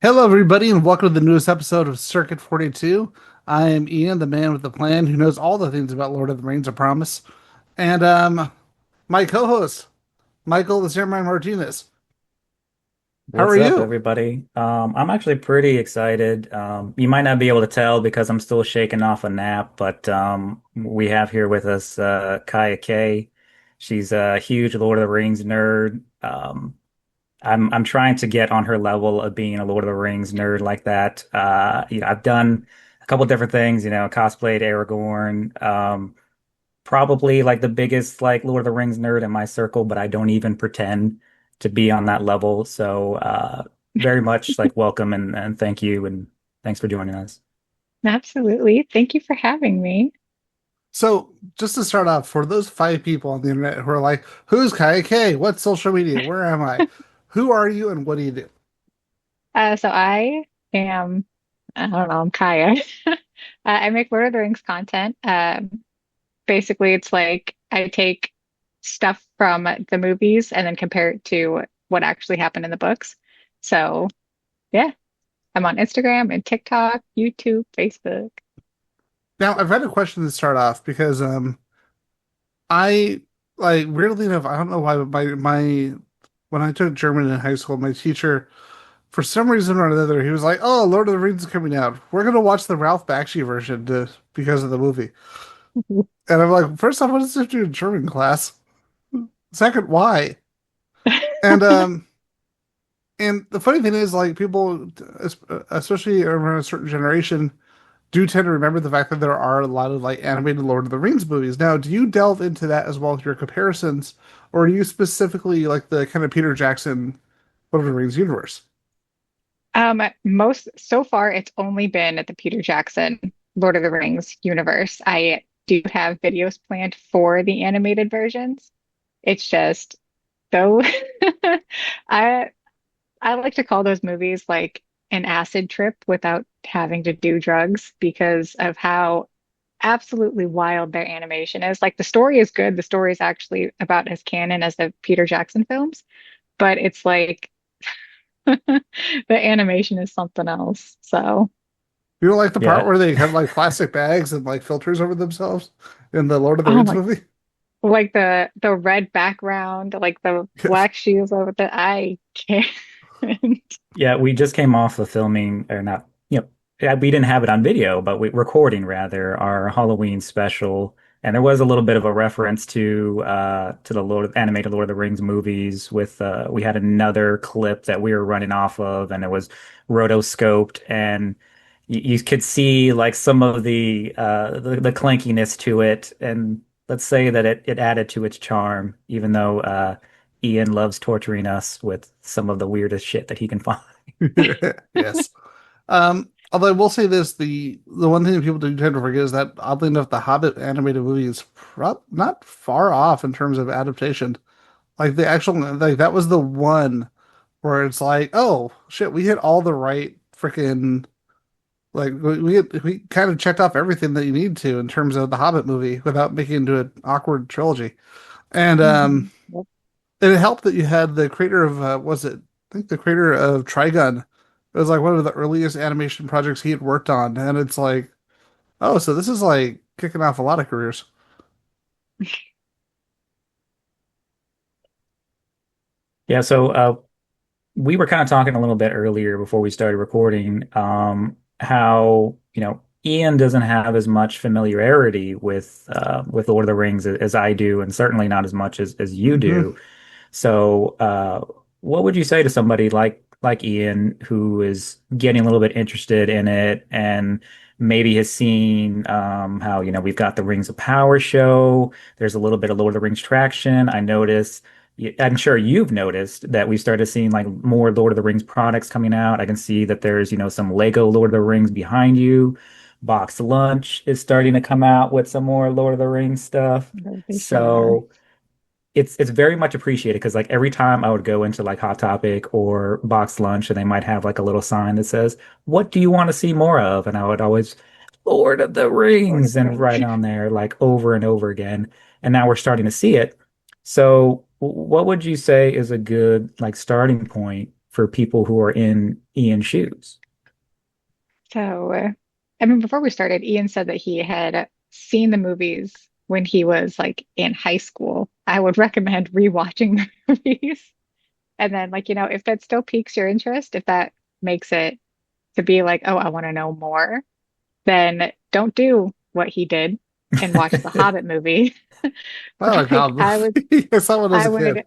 Hello, everybody, and welcome to the newest episode of Circuit 42. I am Ian, the man with the plan, who knows all the things about Lord of the Rings, I promise. And my co-host, Michael the Samurai Martinez. How are What's up, you? everybody? I'm actually pretty excited. You might not be able to tell because I'm still shaking off a nap, but we have here with us Kaia Kayy. She's a huge Lord of the Rings nerd. I'm trying to get on her level of being a Lord of the Rings nerd like that. I've done a couple different things, cosplayed Aragorn. Probably like the biggest like Lord of the Rings nerd in my circle, but I don't even pretend to be on that level. So very much like welcome and thank you and thanks for joining us. Absolutely. Thank you for having me. So, just to start off, for those five people on the internet who are like, "Who's Kaia Kayy? What social media? Where am I? Who are you, and what do you do?" So I am, I don't know, I'm Kaya. I make Lord of the Rings content. Basically, it's like I take stuff from the movies and then compare it to what actually happened in the books. So yeah, I'm on Instagram and TikTok, YouTube, Facebook. Now, I've had a question to start off because I like weirdly enough, I don't know why, but my when I took German in high school, my teacher, for some reason or another, he was like, "Oh, Lord of the Rings is coming out. We're gonna watch the Ralph Bakshi version because of the movie." And I'm like, first off, what does this have to do with German class? Second, why? And and the funny thing is, like, people, especially around a certain generation, do tend to remember the fact that there are a lot of like animated Lord of the Rings movies. Now, do you delve into that as well with your comparisons, or do you specifically like the kind of Peter Jackson Lord of the Rings universe? Most so far, it's only been at the Peter Jackson Lord of the Rings universe. I do have videos planned for the animated versions. It's just though I I like to call those movies like an acid trip without having to do drugs because of how absolutely wild their animation is. Like the story is good. The story is actually about as canon as the Peter Jackson films, but it's like the animation is something else. So, You don't like the part Yeah, where they have like plastic bags and like filters over themselves in the Lord of the oh Rings my, movie? like the red background, like the Yes. black shoes over the I can't. yeah, we just came off of filming or not, yeah, we didn't have it on video, but we recording rather our Halloween special. And there was a little bit of a reference to the animated Lord of the Rings movies with we had another clip that we were running off of and it was rotoscoped and you could see like some of the clankiness to it and let's say that it added to its charm even though Ian loves torturing us with some of the weirdest shit that he can find. Yes. Although I will say this, the one thing that people do tend to forget is that oddly enough, the Hobbit animated movie is not far off in terms of adaptation. Like the actual, like that was the one where it's like, oh shit, we hit all the right freaking like we kind of checked off everything that you need to in terms of the Hobbit movie without making it into an awkward trilogy. And Mhm. Yep. it helped that you had the creator of was it I think the creator of Trigun. It was like one of the earliest animation projects he had worked on, and it's like, oh, so this is like kicking off a lot of careers. Yeah, so we were kind of talking a little bit earlier before we started recording, how, Ian doesn't have as much familiarity with Lord of the Rings as I do, and certainly not as much as you Hmm. do. So, what would you say to somebody like Ian who is getting a little bit interested in it and maybe has seen how, we've got the Rings of Power show, there's a little bit of Lord of the Rings traction. I noticed, I'm sure you've noticed that we started seeing like more Lord of the Rings products coming out. I can see that there's, some Lego Lord of the Rings behind you. Box Lunch is starting to come out with some more Lord of the Rings stuff. They sure are. So it's very much appreciated because like every time I would go into like Hot Topic or Box Lunch and they might have like a little sign that says, "What do you want to see more of?" And I would always Lord of the Lord of Rings the and Rings. write on there like over and over again. And now we're starting to see it. So what would you say is a good like starting point for people who are in Ian's shoes. So, I mean, before we started, Ian said that he had seen the movies when he was like in high school. I would recommend rewatching the movies. And then, like, if that still piques your interest, if that makes it to be like, oh, I want to know more, then don't do what he did and watch the Hobbit movie. I like Like, Hobbit. I saw one as I a kid. would,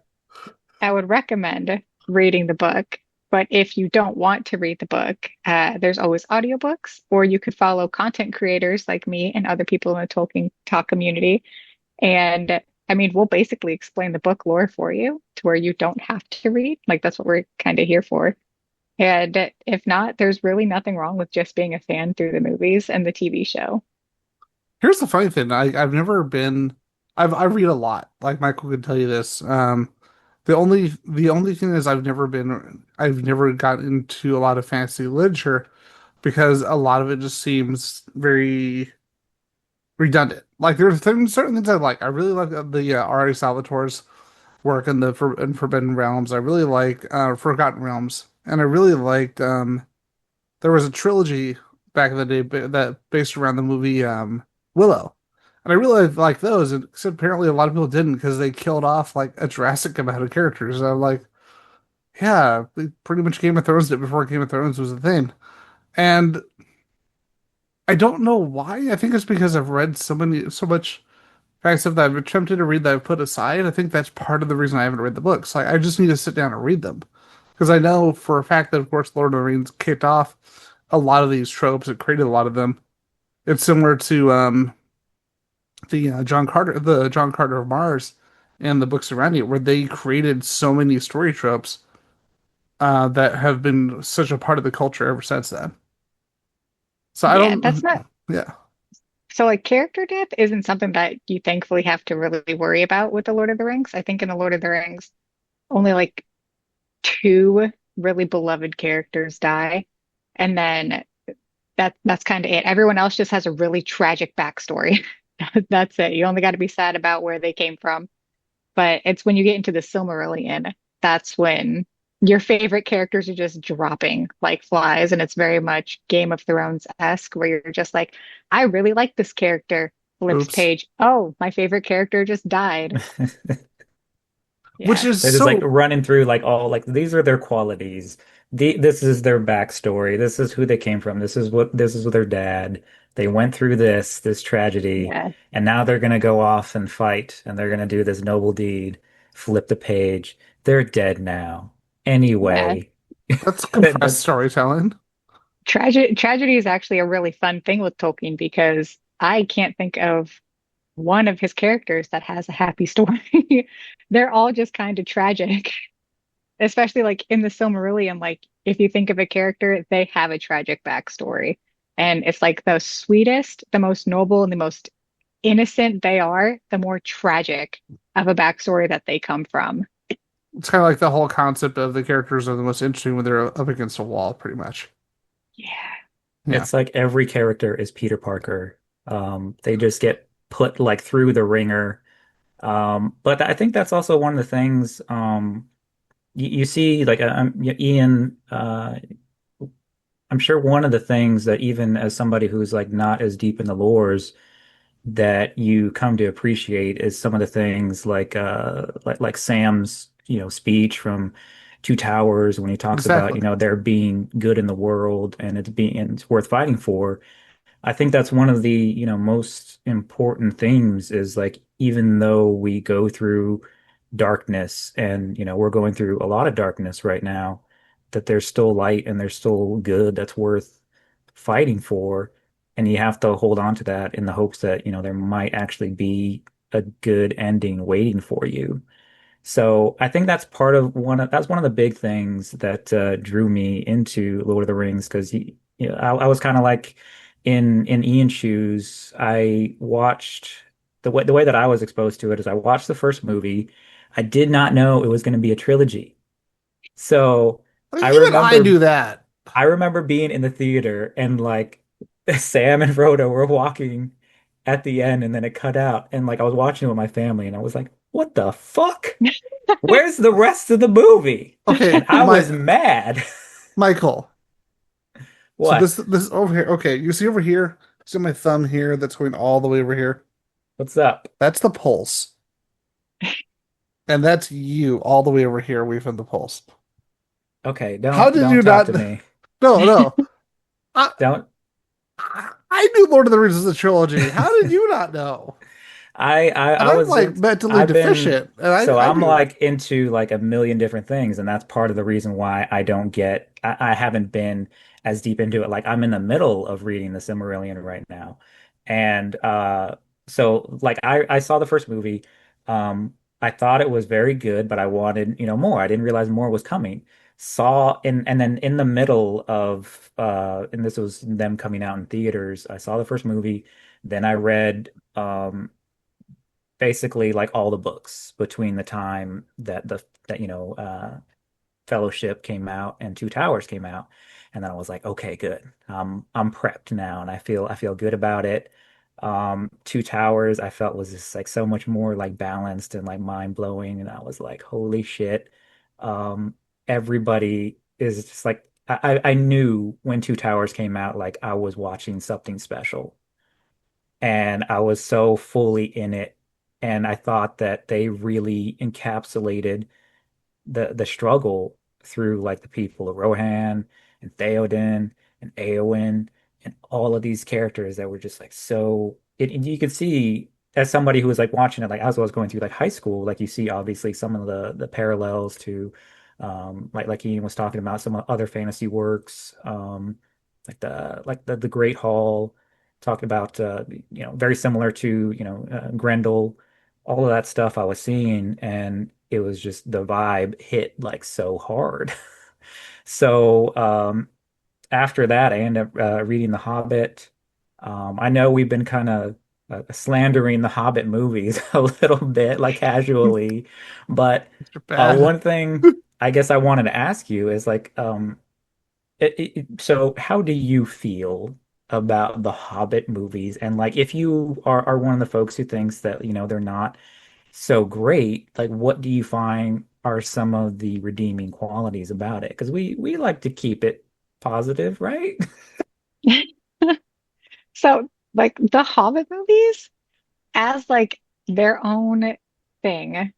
I would recommend reading the book. But if you don't want to read the book, there's always audiobooks, or you could follow content creators like me and other people in the Tolkien Talk community. And I mean, we'll basically explain the book lore for you to where you don't have to read. Like, that's what we're kind of here for. And if not, there's really nothing wrong with just being a fan through the movies and the TV show. Here's the funny thing. I've never been. I read a lot. Like Michael could tell you this. The only thing is I've never gotten into a lot of fantasy literature because a lot of it just seems very redundant. Like there's certain things I like. I really like the R.A. Salvatore's work in in Forbidden Realms. I really like Forgotten Realms, and I really liked there was a trilogy back in the day that based around the movie Willow. And I really like those, and except apparently a lot of people didn't because they killed off like a drastic amount of characters. And I'm like, yeah, they pretty much Game of Thrones did before Game of Thrones was a thing. And I don't know why. I think it's because I've read so much fact stuff that I've attempted to read that I've put aside. I think that's part of the reason I haven't read the books. Like I just need to sit down and read them. Because I know for a fact that of course Lord of the Rings kicked off a lot of these tropes and created a lot of them. It's similar to the John Carter of Mars and the books around it, where they created so many story tropes that have been such a part of the culture ever since then. So I Yeah, that's don't, not yeah, so like character death isn't something that you thankfully have to really worry about with the Lord of the Rings. I think in the Lord of the Rings, only like two really beloved characters die, and then that's kind of it. Everyone else just has a really tragic backstory. That's it. You only got to be sad about where they came from. But it's when you get into the Silmarillion, that's when your favorite characters are just dropping like flies, and it's very much Game of Thrones-esque, where you're just like, I really like this character. Flips oops. page. Oh, my favorite character just died. Which Yeah. is They're just like so, running through like all like these are their qualities. This is their backstory. This is who they came from. This is their dad. They went through this tragedy, Yeah. and now they're gonna go off and fight, and they're gonna do this noble deed. Flip the page. They're dead now. Yeah. Anyway, that's compressed that's storytelling. Tragedy is actually a really fun thing with Tolkien because I can't think of one of his characters that has a happy story. They're all just kind of tragic, especially like in the Silmarillion. Like, if you think of a character, they have a tragic backstory. And it's like the sweetest, the most noble, and the most innocent they are, the more tragic of a backstory that they come from. It's kind of like the whole concept of the characters are the most interesting when they're up against a wall, pretty much. Yeah. Yeah, it's like every character is Peter Parker. They just get put like through the ringer. But I think that's also one of the things you see like Ian. I'm sure one of the things that even as somebody who's like not as deep in the lores that you come to appreciate is some of the things like Sam's speech from Two Towers when he talks about exactly. there being good in the world and it's worth fighting for. I think that's one of the, most important themes is like, even though we go through darkness and, we're going through a lot of darkness right now, that there's still light and there's still good that's worth fighting for. And you have to hold on to that in the hopes that, there might actually be a good ending waiting for you. So I think that's one of the big things that drew me into Lord of the Rings because I was kind of like in Ian's shoes. I watched the way that I was exposed to it is I watched the first movie. I did not know it was going to be a trilogy. So Like, I even I remember knew that. I remember being in the theater and like Sam and Frodo were walking at the end and then it cut out and like I was watching it with my family and I was like, What the fuck? Where's the rest of the movie? Okay, And I was mad. Michael. So What? this over here. Okay, you see over here. See my thumb here that's going all the way over here. What's up? That's the pulse, and that's you all the way over here away from the pulse. Okay, How did don't you talk not? to me. No, no. I Don't I knew Lord of the Rings was a trilogy. How did you not know? And I I'm was like in mentally I've been deficient, and so I I'm knew. like into like a million different things, and that's part of the reason why I don't get I haven't been as deep into it. Like I'm in the middle of reading the Silmarillion right now. And so like I saw the first movie. I thought it was very good, but I wanted, more. I didn't realize more was coming. Saw in and then in the middle of and this was them coming out in theaters. I saw the first movie, then I read basically like all the books between the time that Fellowship came out and Two Towers came out, and then I was like, okay, good. I'm prepped now, and I feel good about it. Two Towers I felt was just like so much more like balanced and like mind blowing, and I was like, holy shit. Everybody is just like I knew when Two Towers came out, like I was watching something special, and I was so fully in it. And I thought that they really encapsulated the struggle through like the people of Rohan and Theoden and Eowyn and all of these characters that were just like so and you could see as somebody who was like watching it like as I was going through like high school, like you see obviously some of the parallels to like Ian was talking about some other fantasy works, like the Great Hall, talking about very similar to Grendel, all of that stuff I was seeing, and it was just the vibe hit like so hard. So after that, I ended up reading The Hobbit. I know we've been kind of slandering the Hobbit movies a little bit, like casually, but You're bad. one thing I guess I wanted to ask you is like, so how do you feel about the Hobbit movies? And like, if you are one of the folks who thinks that, they're not so great, like what do you find are some of the redeeming qualities about it? Because we like to keep it positive, right? So, like the Hobbit movies, as like their own thing,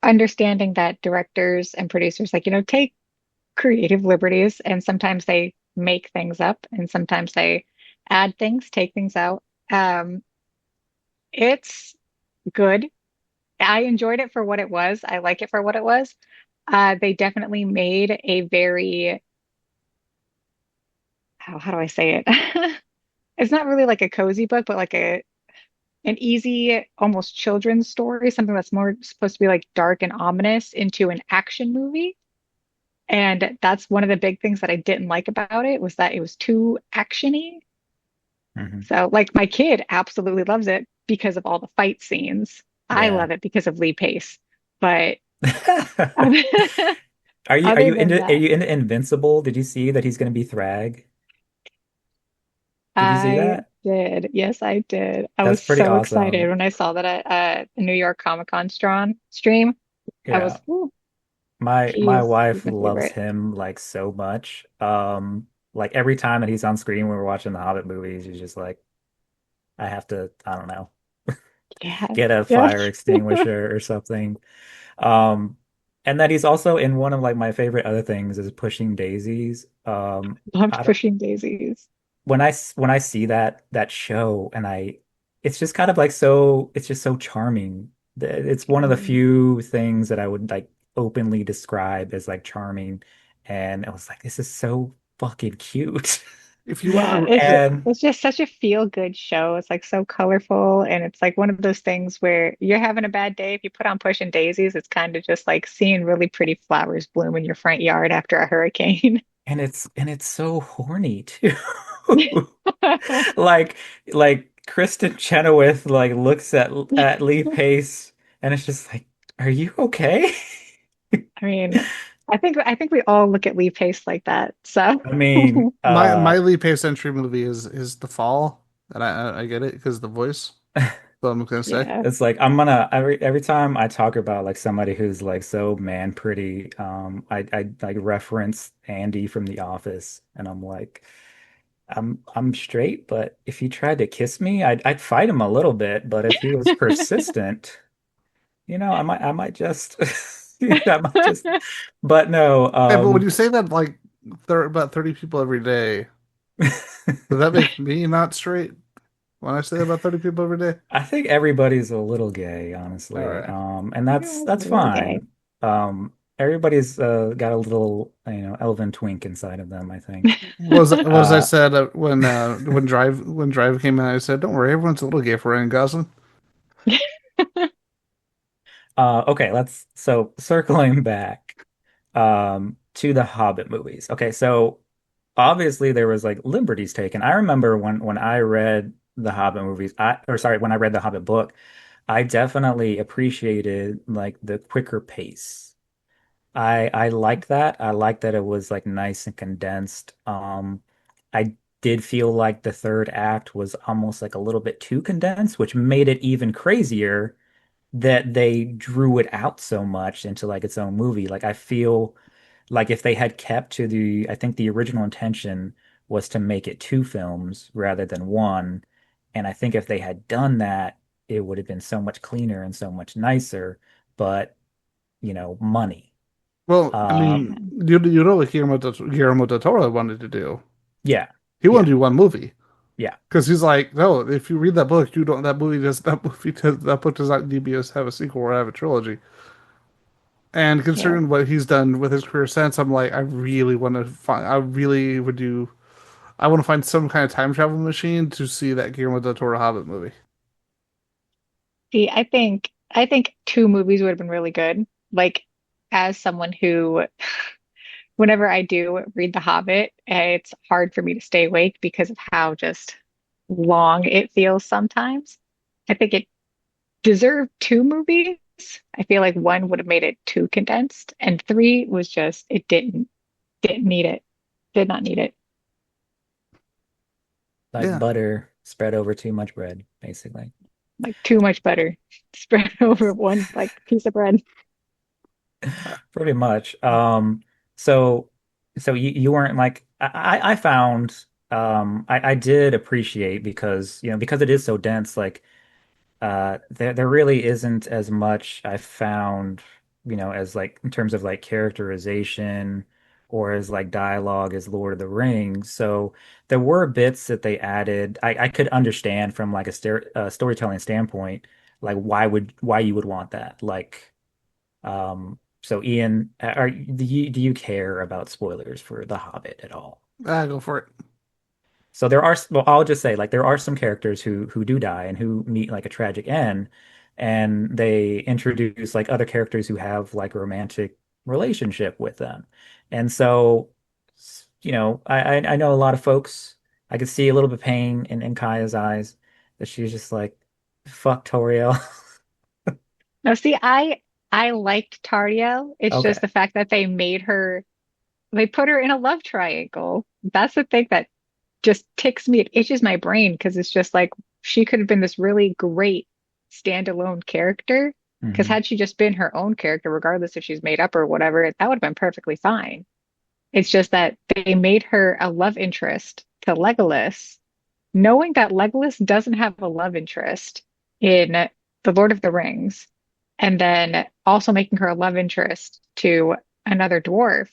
understanding that directors and producers, like, take creative liberties, and sometimes they make things up, and sometimes they add things, take things out. Um, it's good. I enjoyed it for what it was. I like it for what it was. They definitely made a very, how do I say it? It's not really like a cozy book, but like an easy, almost children's story, something that's more supposed to be like dark and ominous into an action movie. And that's one of the big things that I didn't like about it was that it was too actiony. Hmm. So like my kid absolutely loves it because of all the fight scenes. I Yeah. love it because of Lee Pace. But other, other than Are that, you into Invincible? Did you see that he's going to be Thrag? Did you see I that? did. Yes, I did. I That's was pretty so excited awesome. when I saw that at the New York Comic Con stream. I was, Yeah. ooh, My he's wife my loves favorite. him like so much. Like every time that he's on screen when we're watching the Hobbit movies, she's just like, I have to, I don't know, Yeah. get a Yeah. fire extinguisher or something. Um, and that he's also in one of like my favorite other things is Pushing Daisies. Loved I don't, pushing daisies. when I see that show and it's just kind of like so it's just so charming. It's one of the Mm. few things that I would like openly describe as like charming, and I was like, this is so fucking cute. If you want Yeah, to, And it's just such a feel good show. It's like so colorful, and it's like one of those things where you're having a bad day. If you put on Pushing Daisies, it's kind of just like seeing really pretty flowers bloom in your front yard after a hurricane. and it's so horny too. Like Kristen Chenoweth like looks at Lee Pace and it's just like, are you okay? I mean, I think we all look at Lee Pace like that. So I mean, my Lee Pace entry movie is The Fall, and I get it because the voice, what I'm gonna say. Yeah. It's like I'm gonna every time I talk about like somebody who's like so man pretty, I like reference Andy from The Office, and I'm like, I'm straight, but if he tried to kiss me, I'd fight him a little bit, but if he was persistent, I might just, I might just, but no, Hey, but when you say that like about 30 people every day, does that make me not straight when I say about 30 people every day? I think everybody's a little gay, All honestly. right. And Everyone's a that's little gay. fine. Everybody's got a little, elven twink inside of them, I think. Was I Uh, said when Drive came out, I said, "Don't worry, everyone's a little gay for Ryan Gosling." okay, so circling back to the Hobbit movies. Okay, so obviously there was like liberties taken. I remember when I read the Hobbit movies, when I read the Hobbit book, I definitely appreciated like the quicker pace. I liked that. I liked that it was like nice and condensed. I did feel like the third act was almost like a little bit too condensed, which made it even crazier that they drew it out so much into like its own movie. Like I feel like if they had kept to I think the original intention was to make it two films rather than one. And I think if they had done that, it would have been so much cleaner and so much nicer. But, money. Well, I Um, mean, you know what Guillermo del Toro wanted to do? yeah, He wanted yeah, to do one movie yeah, because he's like, no, if you read that book, you don't. That book does not need to have a sequel or have a trilogy. And Yeah. considering what he's done with his career since, I'm like, I really want to find. I really would do. I want to find some kind of time travel machine to see that Guillermo del Toro Hobbit movie. See, I think two movies would have been really good. Like as someone who whenever I do read The Hobbit, it's hard for me to stay awake because of how just long it feels sometimes. I think it deserved two movies. I feel like one would have made it too condensed, and three was just it didn't need it. Did not need it. like Yeah. butter spread over too much bread, basically. Like too much butter spread over one like piece of bread. Pretty much. So so you weren't like I found I did appreciate because because it is so dense, like there really isn't as much I found, as like in terms of like characterization or as like dialogue as Lord of the Rings. So there were bits that they added. I could understand from like a storytelling standpoint, like why you would want that. Like so Ian, do you care about spoilers for The Hobbit at all? Go for it. So there are, well, I'll just say like there are some characters who do die and who meet like a tragic end, and they introduce like other characters who have like a romantic relationship with them. And so, I know a lot of folks. I could see a little bit of pain in Kaya's eyes that she's just like, fuck Toriel. No, see, I liked Tario. It's just Okay. the fact that they put her in a love triangle. That's the thing that just ticks me. It itches my brain because it's just like she could have been this really great standalone character. Because Hmm. had she just been her own character, regardless if she's made up or whatever, that would have been perfectly fine. It's just that they made her a love interest to Legolas, knowing that Legolas doesn't have a love interest in The Lord of the Rings, and then also making her a love interest to another dwarf.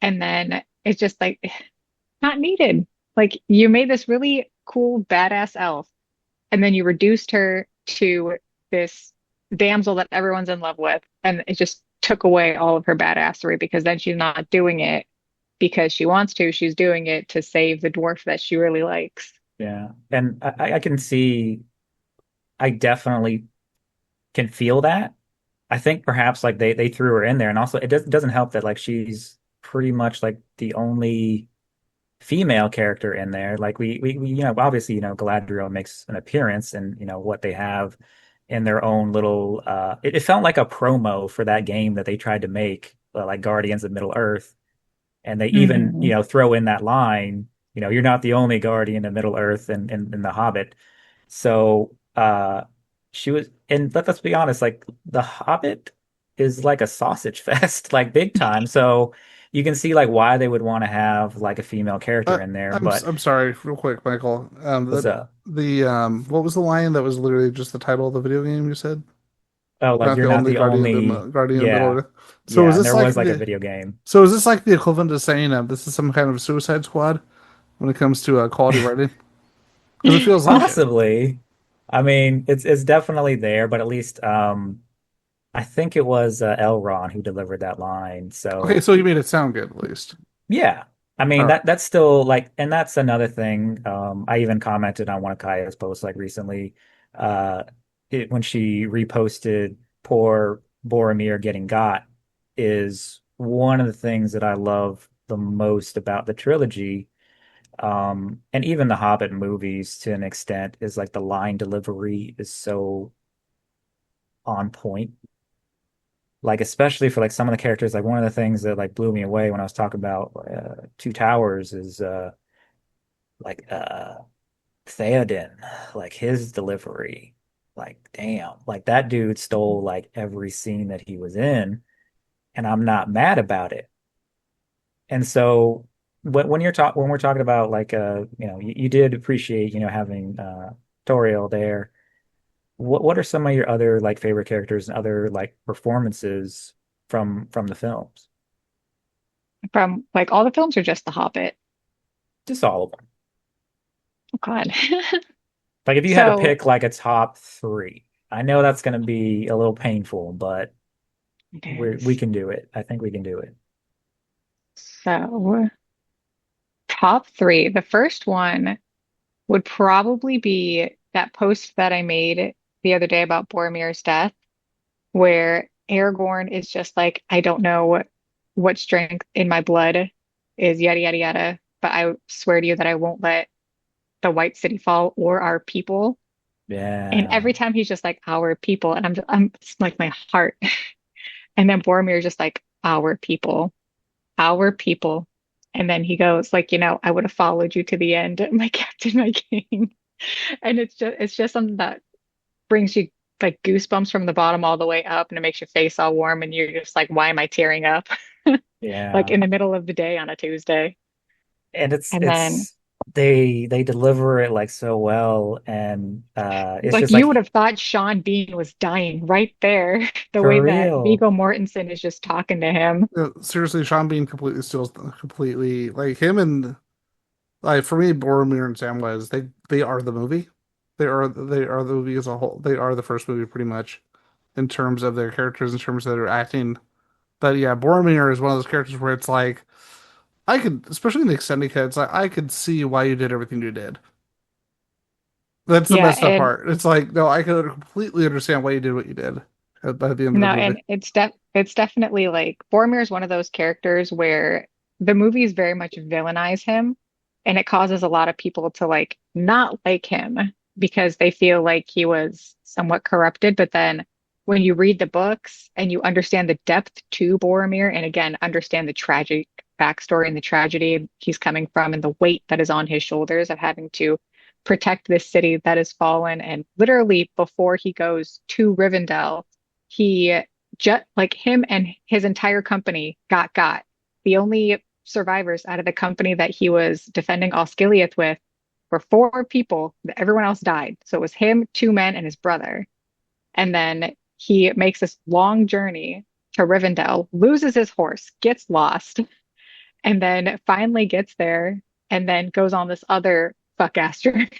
And then it's just like not needed. Like you made this really cool, badass elf, and then you reduced her to this damsel that everyone's in love with, and it just took away all of her badassery because then she's not doing it because she wants to. She's doing it to save the dwarf that she really likes. Yeah. And I can see, I definitely can feel that. I think perhaps like they threw her in there, and also doesn't help that like she's pretty much like the only female character in there. Like we obviously Galadriel makes an appearance, and what they have in their own little. It felt like a promo for that game that they tried to make, like Guardians of Middle Earth, and they even Hmm. throw in that line. You're not the only Guardian of Middle Earth in The Hobbit. So. she was, and let's be honest, like The Hobbit is like a sausage fest, like big time. So you can see like why they would want to have like a female character in there. But I'm sorry, real quick, Michael. what's up? The what was the line that was literally just the title of the video game you said? Oh, You're like not you're the not only the only, guardian of Middle yeah, Earth. So is yeah. And this there like was like a the video game. so is this like the equivalent of saying this is some kind of Suicide Squad when it comes to quality writing? Because it feels like it. Possibly. I mean, it's definitely there, but at least I think it was Elron who delivered that line. Okay, So so you made it sound good at least. yeah. I All mean right. that's still like, and that's another thing. I even commented on one of Kaya's posts like recently, uh when she reposted poor Boromir getting got is one of the things that I love the most about the trilogy. And even the Hobbit movies to an extent is like the line delivery is so on point. Like especially for like some of the characters, like one of the things that like blew me away when I was talking about Two Towers is like Theoden, like his delivery. Like damn, like that dude stole like every scene that he was in, and I'm not mad about it. And so when we're talking about like you did appreciate having Toriel there. What are some of your other like favorite characters and other like performances from the films? From like all the films or just The Hobbit? Just all of them. Oh God. Like if you had to So pick like a top three, I know that's going to be a little painful, but it we is. can do it. I think we can do it. So top three. The first one would probably be that post that I made the other day about Boromir's death, where Aragorn is just like, I don't know what strength in my blood is yada yada yada, but I swear to you that I won't let the White City fall or our people. And Yeah, every time he's just like our people, and I'm just like my heart. And then Boromir is just like our people. And then he goes like, I would have followed you to the end, my captain, my king. And it's just something that brings you like goosebumps from the bottom all the way up, and it makes your face all warm, and you're just like, why am I tearing up? Like yeah. in the middle of the day on a Tuesday. And And then it's they deliver it like so well, and it's like just you would like have thought Sean Bean was dying right there, the way for that real, Viggo Mortensen is just talking to him. Seriously, Sean Bean completely steals completely like him and like for me, Boromir and Samwise, they are the movie. They are the movie as a whole. They are the first movie pretty much in terms of their characters, in terms of their acting. But yeah, Boromir is one of those characters where it's like I could, especially in the extended cut, it's like I could see why you did everything you did. That's the Yeah, messed up and part. It's like no, I could completely understand why you did what you did by the end of the no, movie. and it's definitely like Boromir is one of those characters where the movies very much villainize him, and it causes a lot of people to like not like him because they feel like he was somewhat corrupted. But then when you read the books and you understand the depth to Boromir, and again understand the tragic backstory and the tragedy he's coming from, and the weight that is on his shoulders of having to protect this city that has fallen, and literally before he goes to Rivendell he just like him and his entire company got. The only survivors out of the company that he was defending Osgiliath with were four people. Everyone else died. So it was him, two men, and his brother. And then he makes this long journey to Rivendell, loses his horse, gets lost, and then finally gets there, and then goes on this other fuck ass journey.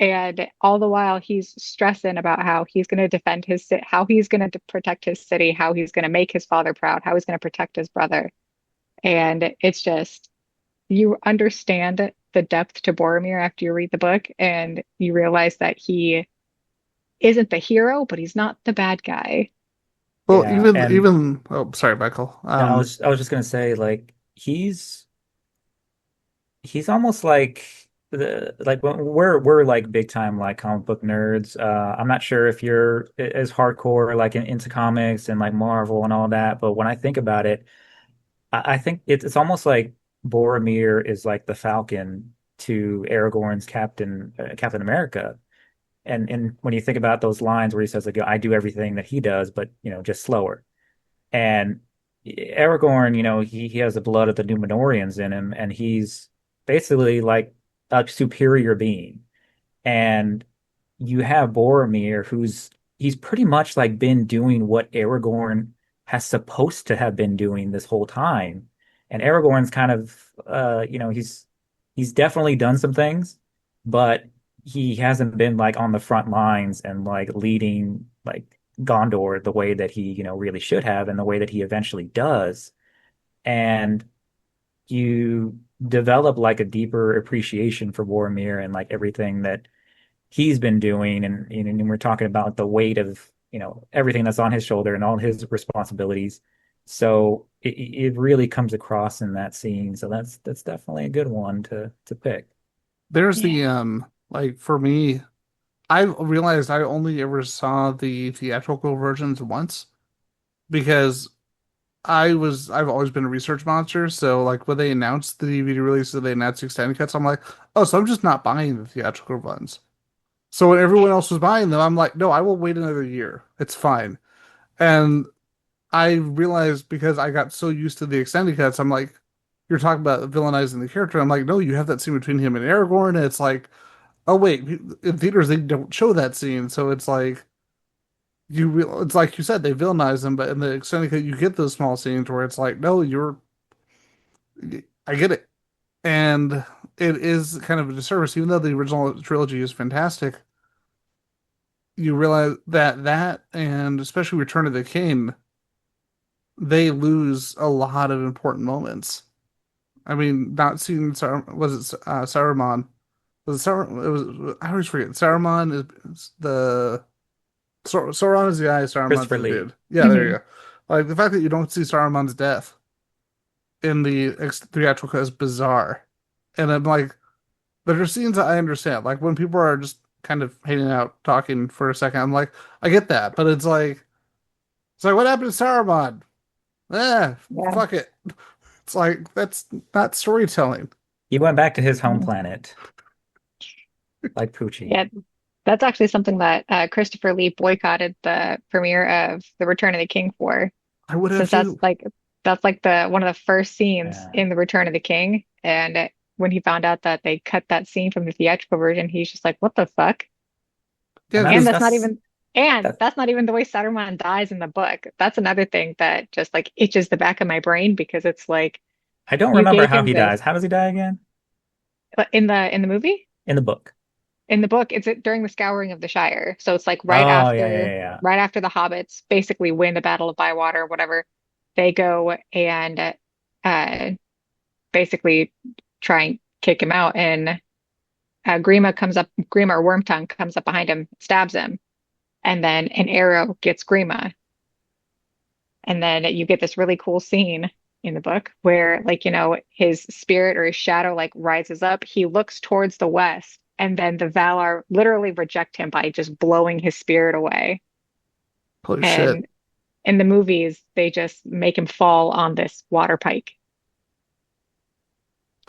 And all the while, he's stressing about how he's going to defend his city, how he's going to protect his city, how he's going to make his father proud, how he's going to protect his brother. And it's just, you understand the depth to Boromir after you read the book, and you realize that he isn't the hero, but he's not the bad guy. Well, yeah. And even oh, sorry, Michael. no, I was just gonna say like he's almost like the like when we're like big time like comic book nerds. I'm not sure if you're as hardcore like into comics and like Marvel and all that, but when I think about it, I think it's almost like Boromir is like the Falcon to Aragorn's Captain America. and when you think about those lines where he says like I do everything that he does, but just slower. And Aragorn, he has the blood of the Númenóreans in him, and he's basically like a superior being. And you have Boromir, he's pretty much like been doing what Aragorn has supposed to have been doing this whole time. And Aragorn's kind of he's definitely done some things, but he hasn't been like on the front lines and like leading like Gondor the way that he, really should have and the way that he eventually does. And you develop like a deeper appreciation for Boromir and like everything that he's been doing, and we're talking about the weight of everything that's on his shoulder and all his responsibilities. So it really comes across in that scene. So that's definitely a good one to pick. There's Yeah. the like for me, I realized I only ever saw the theatrical versions once because I've always been a research monster, so like when they announced the DVD release and they announced the extended cuts, I'm like, oh, so I'm just not buying the theatrical ones. So when everyone else was buying them, I'm like, no, I will wait another year. It's fine. And I realized because I got so used to the extended cuts, I'm like, you're talking about villainizing the character. I'm like, no, you have that scene between him and Aragorn, and it's like, oh wait, in theaters they don't show that scene, so it's like it's like you said, they villainize them, but in the extended cut, you get those small scenes where it's like, no, I get it, and it is kind of a disservice, even though the original trilogy is fantastic. You realize that and especially Return of the King, they lose a lot of important moments. I mean, not seeing was it Saruman? Was it Saruman? It was I always forget. Saruman is the Sauron is the guy. Saruman's Christopher the Lee. dude. Yeah, there you Hmm. go. Like the fact that you don't see Saruman's death in the theatrical cut is bizarre. And I'm like, there are scenes that I understand. Like when people are just kind of hanging out talking for a second, I'm like, I get that, but it's like what happened to Saruman? Eh, Yeah. fuck it. It's like that's not storytelling. He went back to his home Mhm. planet, like Poochie. Yeah. That's actually something that Christopher Lee boycotted the premiere of The Return of the King for, I would have since too. that's like the one of the first scenes Yeah. in The Return of the King. And when he found out that they cut that scene from the theatrical version, he's just like, "What the fuck?" Yeah, And And because that that's not even the way Saruman dies in the book. That's another thing that just like itches the back of my brain because it's like I don't you remember gave how him he this dies. How does he die again? in the movie. In the book. In the book, it's during the Scouring of the Shire. So it's like Oh, yeah, yeah, yeah. right after the hobbits basically win the Battle of Bywater or whatever. They go and uh basically try and kick him out, and Grima or Wormtongue comes up behind him, stabs him, and then an arrow gets Grima. And then you get this really cool scene in the book where, like, his spirit or his shadow like rises up. He looks towards the west, and then the Valar literally reject him by just blowing his spirit away. holy shit. And in the movies, they just make him fall on this water pike.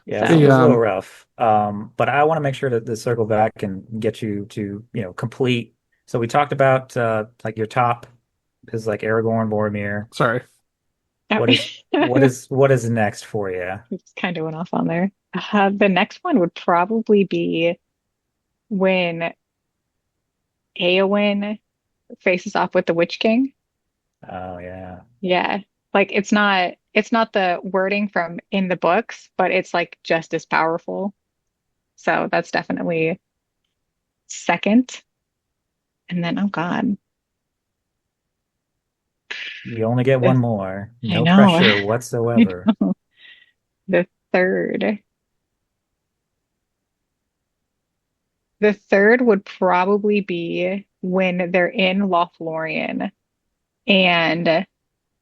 Yeah, it So, The was a little rough. But I want to make sure to circle back and get you to, complete. So we talked about like your top is like Aragorn, Boromir. sorry. oh, What is next for you? just kind of went off on there. The next one would probably be when Éowyn faces off with the Witch King. Oh yeah. Yeah. Like it's not the wording from in the books, but it's like just as powerful. So that's definitely second. And then oh God. You only get one The, more. I No know. pressure I whatsoever. know. The third. The third would probably be when they're in Lothlorien and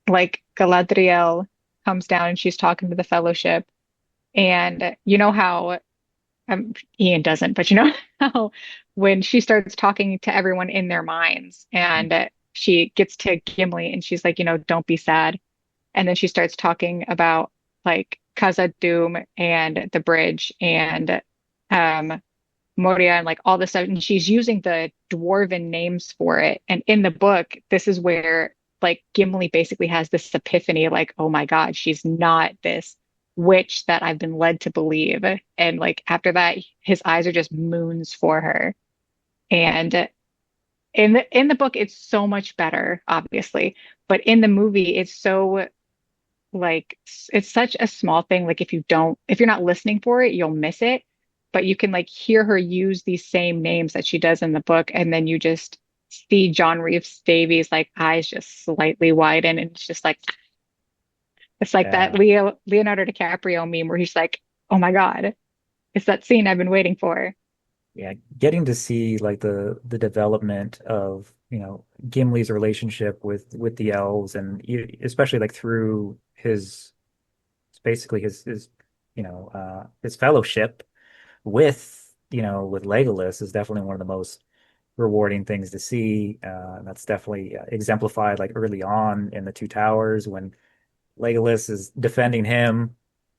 like Galadriel comes down and she's talking to the Fellowship. And you know how Ian doesn't, but you know how when she starts talking to everyone in their minds and she gets to Gimli and she's like, don't be sad. And then she starts talking about like Khazad-dûm and the bridge and um Moria and like all this stuff, and she's using the dwarven names for it. And in the book, this is where like Gimli basically has this epiphany, like, oh my God, she's not this witch that I've been led to believe. And like after that, his eyes are just moons for her. And in the book, it's so much better, obviously, but in the movie, it's so like it's such a small thing. Like if you're not listening for it, you'll miss it. But you can like hear her use these same names that she does in the book, and then you just see John Reeves Davies like eyes just slightly widen, and it's like that Yeah. Leonardo DiCaprio meme where he's like, "Oh my God, it's that scene I've been waiting for." Yeah, getting to see like the development of, Gimli's relationship with the elves, and especially like through his basically his his fellowship with Legolas is definitely one of the most rewarding things to see. That's definitely exemplified like early on in the Two Towers when Legolas is defending him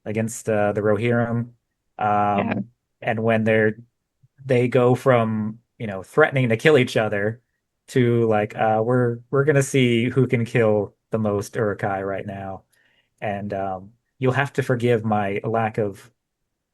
against the Rohirrim. Yeah. Um, and when they go from, threatening to kill each other to like we're gonna see who can kill the most Uruk-hai right now. And you'll have to forgive my lack of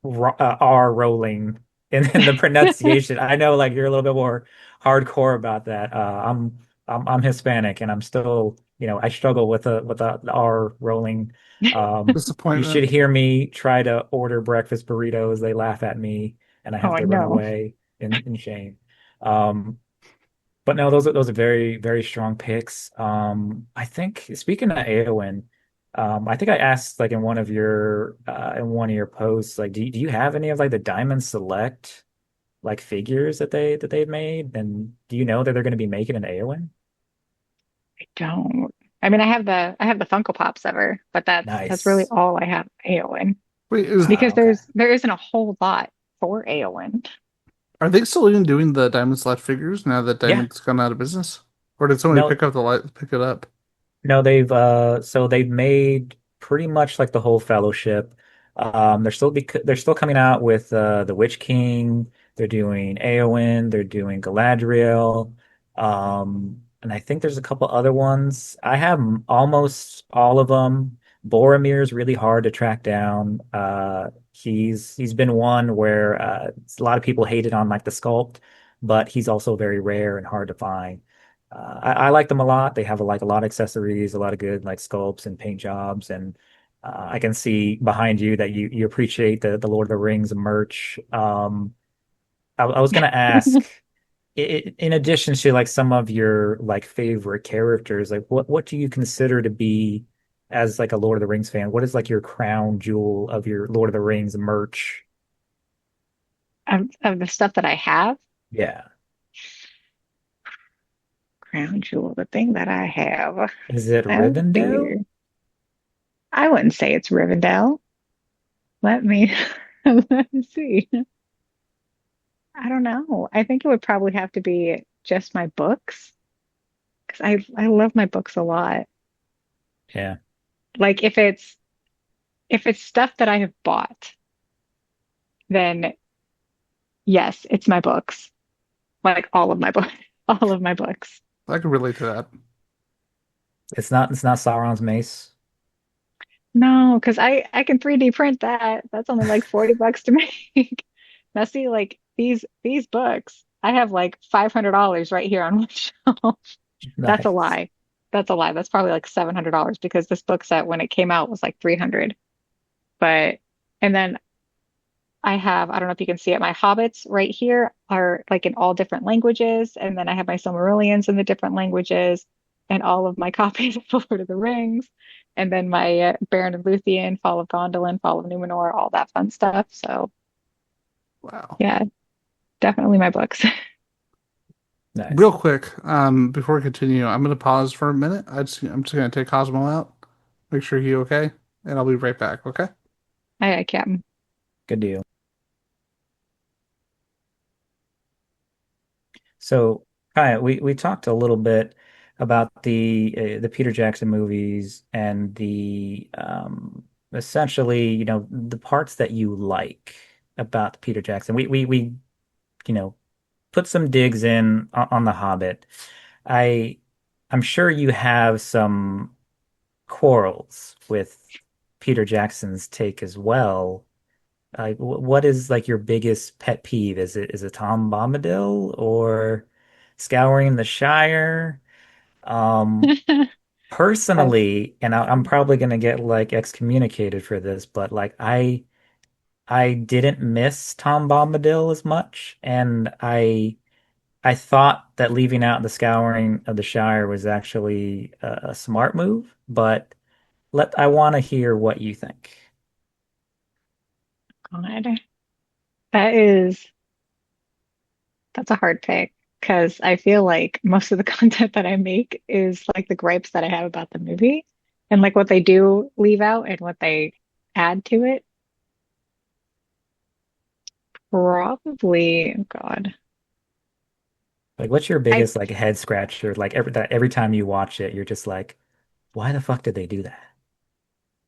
R rolling in the pronunciation. I know like you're a little bit more hardcore about that. I'm Hispanic and I'm still, I struggle with the R rolling. You should Disappointment. hear me try to order breakfast burritos. They laugh at me and I have Oh to run no. away in shame. Um, but no, those are very, very strong picks. I think speaking of Eowyn, I think I asked like in one of your posts, like, do you have any of like the Diamond Select like figures that they've made? And do you know that they're going to be making an Eowyn? I don't. I mean, I have the Funko Pops ever, but that's really Nice. all I have Eowyn Wait, is because Okay. there isn't a whole lot for Eowyn. are they still even doing the Diamond Select figures now that Yeah. Diamond's gone out of business? Or did somebody No, pick it up? No, they've made pretty much like the whole Fellowship. They're still coming out with the Witch King. They're doing Eowyn. They're doing Galadriel. And I think there's a couple other ones. I have almost all of them. Boromir's really hard to track down. He's been one where a lot of people hated on like the sculpt, but he's also very rare and hard to find. I like them a lot. They have like a lot of accessories, a lot of good like sculpts and paint jobs, and I can see behind you that you appreciate the Lord of the Rings merch. I was gonna ask, in addition to like some of your like favorite characters, like what do you consider to be as like a Lord of the Rings fan? What is like your crown jewel of your Lord of the Rings merch? Of the stuff that I have, Yeah, crown jewel, the thing that I have. is it Let's Rivendell? see. I wouldn't say it's Rivendell. Let me let me see. I don't know. I think it would probably have to be just my books because I love my books a lot. Yeah. Like if it's stuff that I have bought, then yes, it's my books. Like all of my books, all of my books. I can relate to that. It's not Sauron's mace. No, because I can 3D print that. That's only like $40 to make. Now see, like these books, I have like $500 right here on one shelf. That's a Nice. lie. That's a lie. That's probably like $700 because this book set when it came out was like 300. But and then I don't know if you can see it, my Hobbits right here are like in all different languages, and then I have my Silmarillions in the different languages, and all of my copies of Lord of the Rings, and then my Baron of Luthien, Fall of Gondolin, Fall of Numenor, all that fun stuff. So Wow. yeah, definitely my books. Real Nice. quick, before we continue, I'm gonna pause for a minute. I'm just gonna take Cosmo out, make sure he okay, and I'll be right back, okay? I can. Good deal. So, Kaya, we talked a little bit about the Peter Jackson movies and the essentially, the parts that you like about Peter Jackson. We put some digs in on The Hobbit. I I'm sure you have some quarrels with Peter Jackson's take as well. What is like your biggest pet peeve? Is it Tom Bombadil or Scouring the Shire? Um, Uh, Personally, and I'm probably gonna get like excommunicated for this, but like I didn't miss Tom Bombadil as much, and I thought that leaving out the Scouring of the Shire was actually a smart move, but I want to hear what you think. God, that is that's a hard pick because I feel like most of the content that I make is like the gripes that I have about the movie and like what they do leave out and what they add to it. Probably, oh God. Like, what's your I biggest like head scratcher? Like every time you watch it, you're just like, why the fuck did they do that?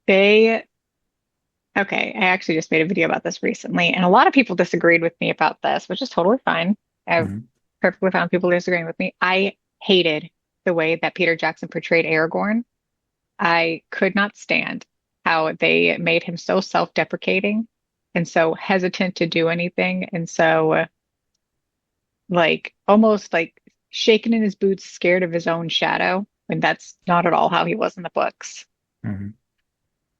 they Okay, I actually just made a video about this recently, and a lot of people disagreed with me about this, which is totally fine. I've Mhm. perfectly found people disagreeing with me. I hated the way that Peter Jackson portrayed Aragorn. I could not stand how they made him so self-deprecating and so hesitant to do anything, and so like almost like shaking in his boots, scared of his own shadow, when that's not at all how he was in the books. Mhm.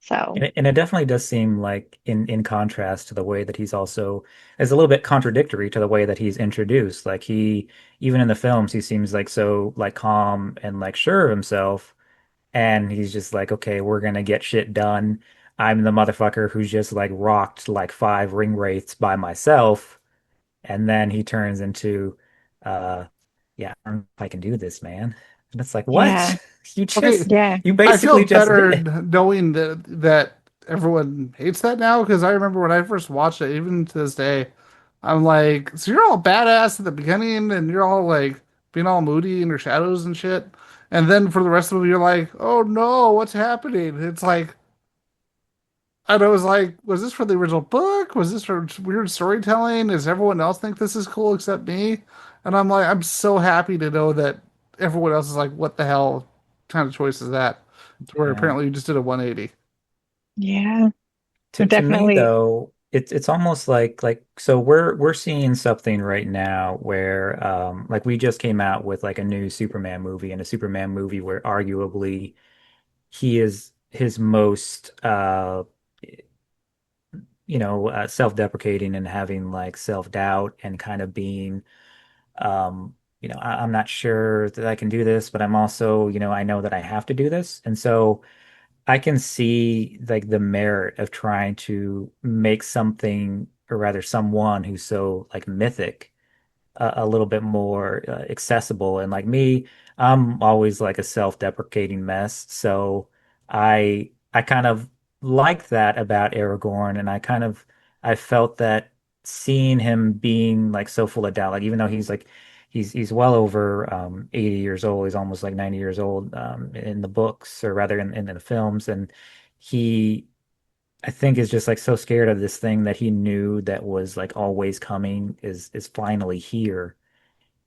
So, And it definitely does seem like in contrast to the way that he's also is a little bit contradictory to the way that he's introduced. Like he even in the films he seems like so like calm and like sure of himself, and he's just like, okay, we're gonna get shit done. I'm the motherfucker who's just like rocked like five ring wraiths by myself, and then he turns into, uh, yeah, I don't know if I can do this, man. And it's like, what? yeah, You Okay, just, yeah, you I feel basically just did better it. knowing that everyone hates that now because I remember when I first watched it, even to this day, I'm like, so you're all badass at the beginning and you're all like being all moody in your shadows and shit. And then for the rest of it, you're like, oh no, what's happening? It's like, and I was like, was this for the original book? Was this for weird storytelling? Does everyone else think this is cool except me? And I'm like, I'm so happy to know that everyone else is like, what the hell kind of choice is that? To where Yeah. apparently you just did a 180. yeah. To me Definitely. though, it's almost like so we're seeing something right now where like we just came out with like a new Superman movie and a Superman movie where arguably he is his most self-deprecating and having like self-doubt and kind of being I'm not sure that I can do this, but I'm also, I know that I have to do this. And so I can see like the merit of trying to make something, or rather someone who's so like mythic, a little bit more accessible. And like me, I'm always like a self-deprecating mess. So I kind of like that about Aragorn, and I felt that seeing him being like so full of doubt, like even though he's like he's well over 80 years old, he's almost like 90 years old in the books, or rather in the films, and he I think is just like so scared of this thing that he knew that was like always coming is finally here.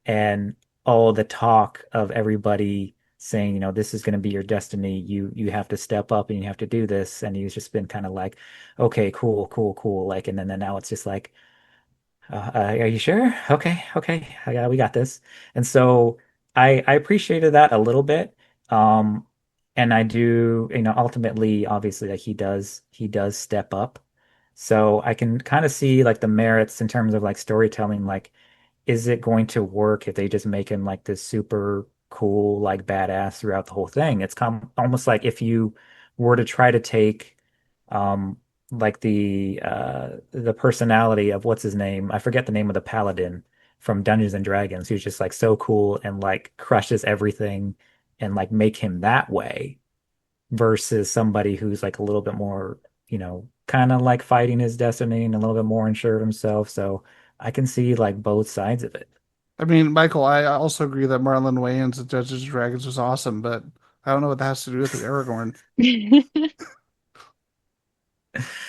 And all the talk of everybody saying, this is going to be your destiny. You have to step up and you have to do this. And he's just been kind of like, okay, cool, cool, cool. Like, and then now it's just like, are you sure? Okay, okay, we got this. And so I appreciated that a little bit. Um, and I do, ultimately, obviously, like he does step up. So I can kind of see like the merits in terms of like storytelling, like is it going to work if they just make him like this super cool, like badass throughout the whole thing? It's almost like if you were to try to take um like the personality of what's his name? I forget the name of the paladin from Dungeons and Dragons, who's just like so cool and like crushes everything and like make him that way versus somebody who's like a little bit more, kind of like fighting his destiny and a little bit more unsure of himself. So I can see like both sides of it. I mean, Michael, I also agree that Marlon Wayans at Dungeons and Dragons was awesome, but I don't know what that has to do with Aragorn.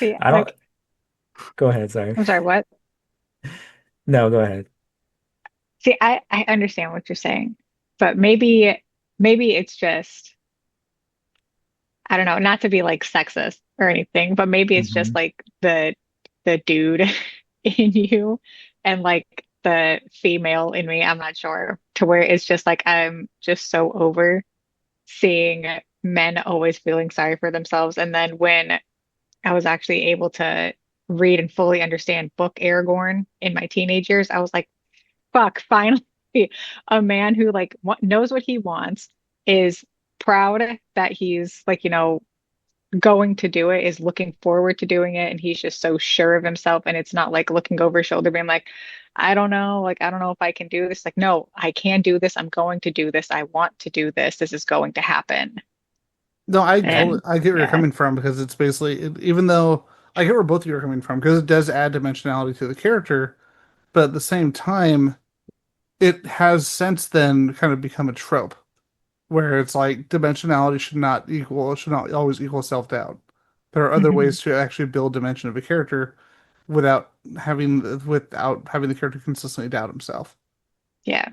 Yeah, I don't, like go ahead, sorry. I'm sorry, what? No, go ahead. See, I understand what you're saying, but maybe it's just I don't know, not to be like sexist or anything, but maybe it's just Hmm. like the dude in you and like the female in me, I'm not sure, to where it's just like I'm just so over seeing men always feeling sorry for themselves. And then when I was actually able to read and fully understand book Aragorn in my teenage years, I was like, fuck, finally, a man who like knows what he wants, is proud that he's like, going to do it, is looking forward to doing it, and he's just so sure of himself. And it's not like looking over his shoulder, being like, I don't know if I can do this. Like, no, I can do this. I'm going to do this. I want to do this. This is going to happen. No, And I get where you're yeah. coming from because it's basically even though I get where both of you are coming from because it does add dimensionality to the character, but at the same time, it has since then kind of become a trope where it's like dimensionality should not always equal self-doubt. There are other ways to actually build dimension of a character without having the character consistently doubt himself. Yeah.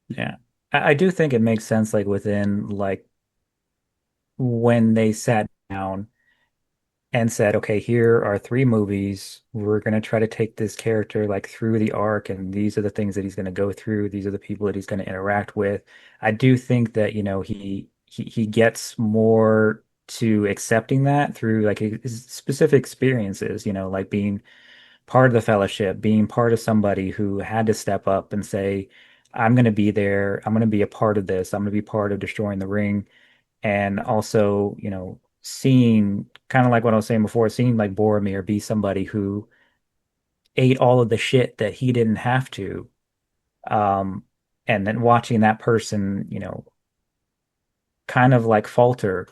Yeah. I do think it makes sense like within like when they sat down and said, okay, here are three movies. We're going to try to take this character like through the arc, and these are the things that he's going to go through. These are the people that he's going to interact with. I do think that, he gets more to accepting that through like his specific experiences, like being part of the fellowship, being part of somebody who had to step up and say, I'm going to be there. I'm going to be a part of this. I'm going to be part of destroying the ring. And also, seeing kind of like what I was saying before, seeing like Boromir be somebody who ate all of the shit that he didn't have to. Um, and then watching that person, kind of like falter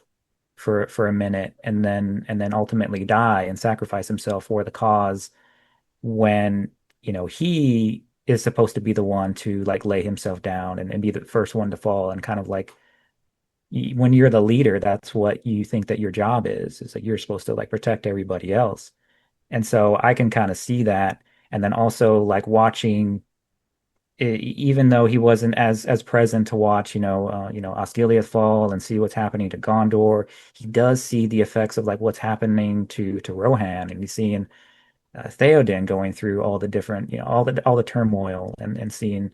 for a minute and then ultimately die and sacrifice himself for the cause when, he is supposed to be the one to like lay himself down and be the first one to fall and kind of like when you're the leader, that's what you think that your job is. It's like you're supposed to like protect everybody else. And so I can kind of see that. And then also like watching, even though he wasn't as present to watch, Osgiliath fall and see what's happening to Gondor, he does see the effects of like what's happening to Rohan, and he's seeing Theoden going through all the different, all the turmoil and seeing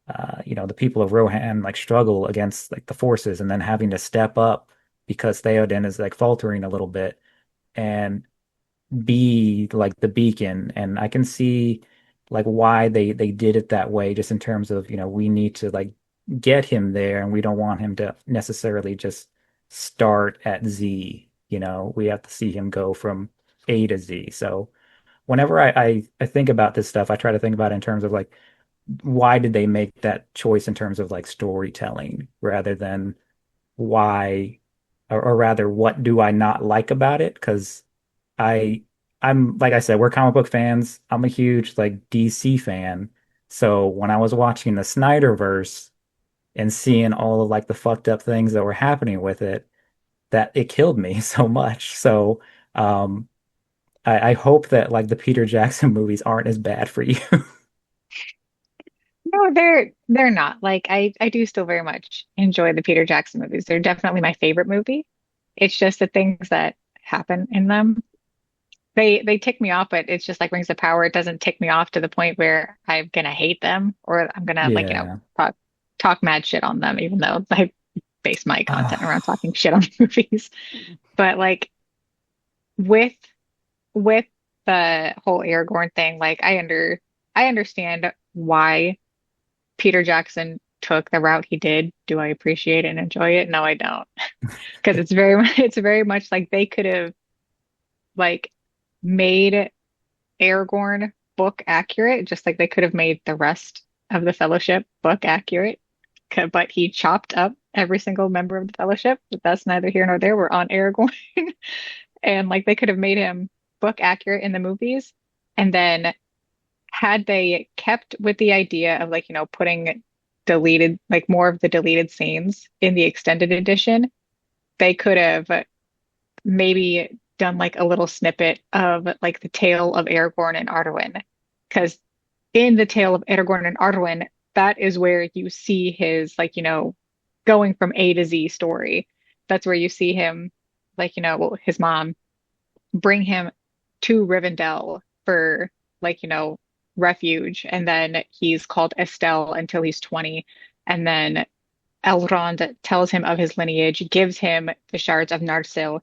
the people of Rohan like struggle against like the forces and then having to step up because Theoden is like faltering a little bit and be like the beacon. And I can see like why they did it that way, just in terms of, we need to like get him there and we don't want him to necessarily just start at Z. We have to see him go from A to Z. So whenever I think about this stuff, I try to think about it in terms of like why did they make that choice in terms of like storytelling rather than why or rather what do I not like about it? Because I I'm like I said, we're comic book fans. I'm a huge like DC fan. So when I was watching the Snyderverse and seeing all of like the fucked up things that were happening with it, that it killed me so much. So I hope that like the Peter Jackson movies aren't as bad for you. No, they're not. Like I do still very much enjoy the Peter Jackson movies. They're definitely my favorite movie. It's just the things that happen in them. They tick me off, but it's just like Rings of Power. It doesn't tick me off to the point where I'm gonna hate them or I'm gonna like, Yeah. talk mad shit on them, even though I base my content around Ah. talking shit on movies. But like with with the whole Aragorn thing, like I understand why Peter Jackson took the route he did. Do I appreciate it and enjoy it? No, I don't. Because it's very it's very much like they could have like made Aragorn book accurate, just like they could have made the rest of the Fellowship book accurate. But he chopped up every single member of the Fellowship. But that's neither here nor there. We're on Aragorn. And like they could have made him book accurate in the movies. And then had they kept with the idea of like, putting deleted, like more of the deleted scenes in the extended edition, they could have maybe done like a little snippet of like the tale of Aragorn and Arwen. Because in the tale of Aragorn and Arwen, that is where you see his like, going from A to Z story. That's where you see him, like, his mom bring him to Rivendell for like, refuge. And then he's called Estelle until he's 20. And then Elrond tells him of his lineage, gives him the shards of Narsil,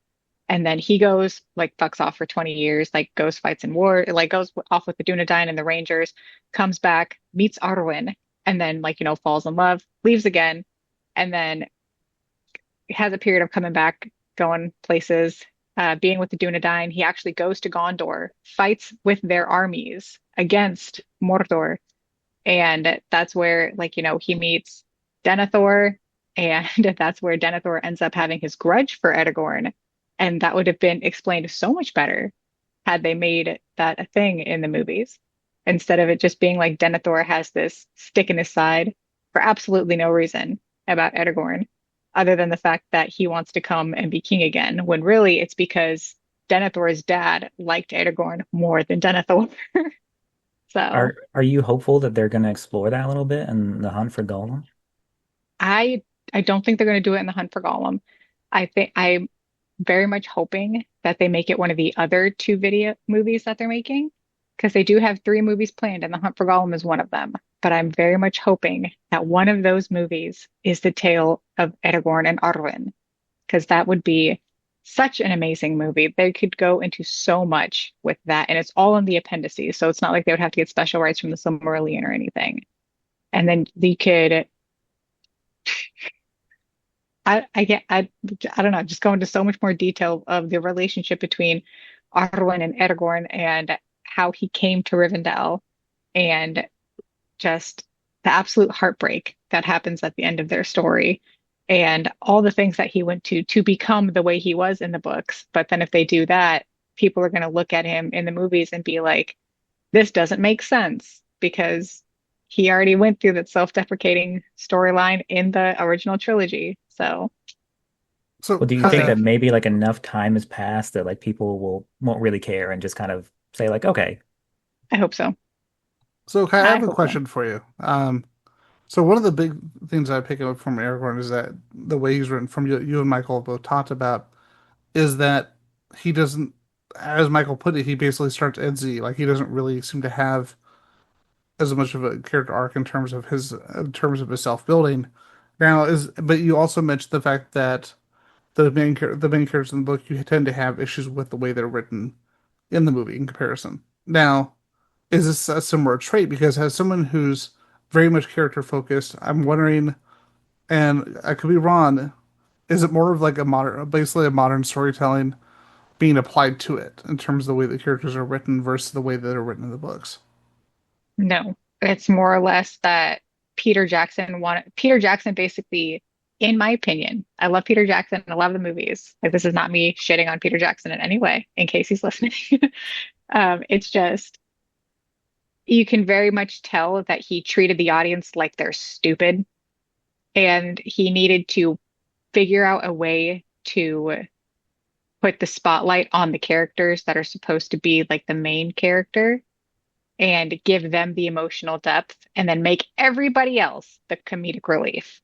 and then he goes, like, fucks off for 20 years, like, goes, fights in war, like, goes off with the Dunedain and the Rangers, comes back, meets Arwen, and then, like, falls in love, leaves again, and then has a period of coming back, going places, being with the Dunedain. He actually goes to Gondor, fights with their armies against Mordor, and that's where, like, he meets Denethor, and that's where Denethor ends up having his grudge for Aragorn. And that would have been explained so much better had they made that a thing in the movies, instead of it just being like Denethor has this stick in his side for absolutely no reason about Aragorn, other than the fact that he wants to come and be king again, when really it's because Denethor's dad liked Aragorn more than Denethor. So. Are you hopeful that they're going to explore that a little bit in the Hunt for Gollum? I I don't think they're going to do it in The Hunt for Gollum. I'm very much hoping that they make it one of the other two video movies that they're making, because they do have three movies planned, and The Hunt for Gollum is one of them. But I'm very much hoping that one of those movies is the tale of Aragorn and Arwen, because that would be such an amazing movie. They could go into so much with that, and it's all in the appendices, so it's not like they would have to get special rights from the Silmarillion or anything. And then they could I don't know, just go into so much more detail of the relationship between Arwen and Aragorn and how he came to Rivendell and just the absolute heartbreak that happens at the end of their story and all the things that he went to become the way he was in the books. But then if they do that, people are going to look at him in the movies and be like, this doesn't make sense because he already went through that self-deprecating storyline in the original trilogy. So Well, So do you think Kaya, that maybe like enough time has passed that like people won't really care and just kind of say like, okay, I hope so. I I have a hope so. question for you. So one of the big things I pick up from Aragorn is that the way he's written, from you and Michael both talked about, is that he doesn't, as Michael put it, he basically starts at Z. Like he doesn't really seem to have as much of a character arc in terms of his self building. Now is but you also mentioned the fact that the main characters in the book you tend to have issues with the way they're written in the movie in comparison. Now, is this a similar trait? Because as someone who's very much character focused, I'm wondering, and I could be wrong, is it more of like basically a modern storytelling being applied to it in terms of the way the characters are written versus the way that they're written in the books? No, it's more or less that Peter Jackson basically, in my opinion, I love Peter Jackson and I love the movies. Like this is not me shitting on Peter Jackson in any way, in case he's listening. It's just you can very much tell that he treated the audience like they're stupid, and he needed to figure out a way to put the spotlight on the characters that are supposed to be like the main character and give them the emotional depth and then make everybody else the comedic relief.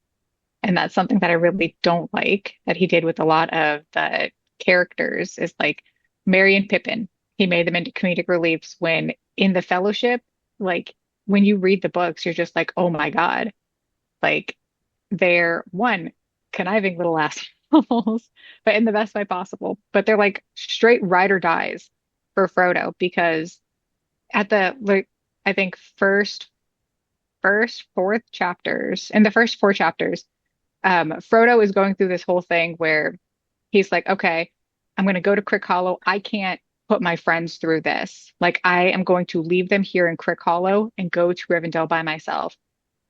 And that's something that I really don't like that he did with a lot of the characters is like Merry and Pippin. He made them into comedic reliefs when in the Fellowship, like when you read the books, you're just like, oh my God, like they're one conniving little assholes, but in the best way possible. But they're like straight ride or dies for Frodo because at the like I think fourth chapters in the first four chapters, Frodo is going through this whole thing where he's like, okay, I'm going to go to Crick Hollow. I can't put my friends through this. Like I am going to leave them here in Crick Hollow and go to Rivendell by myself.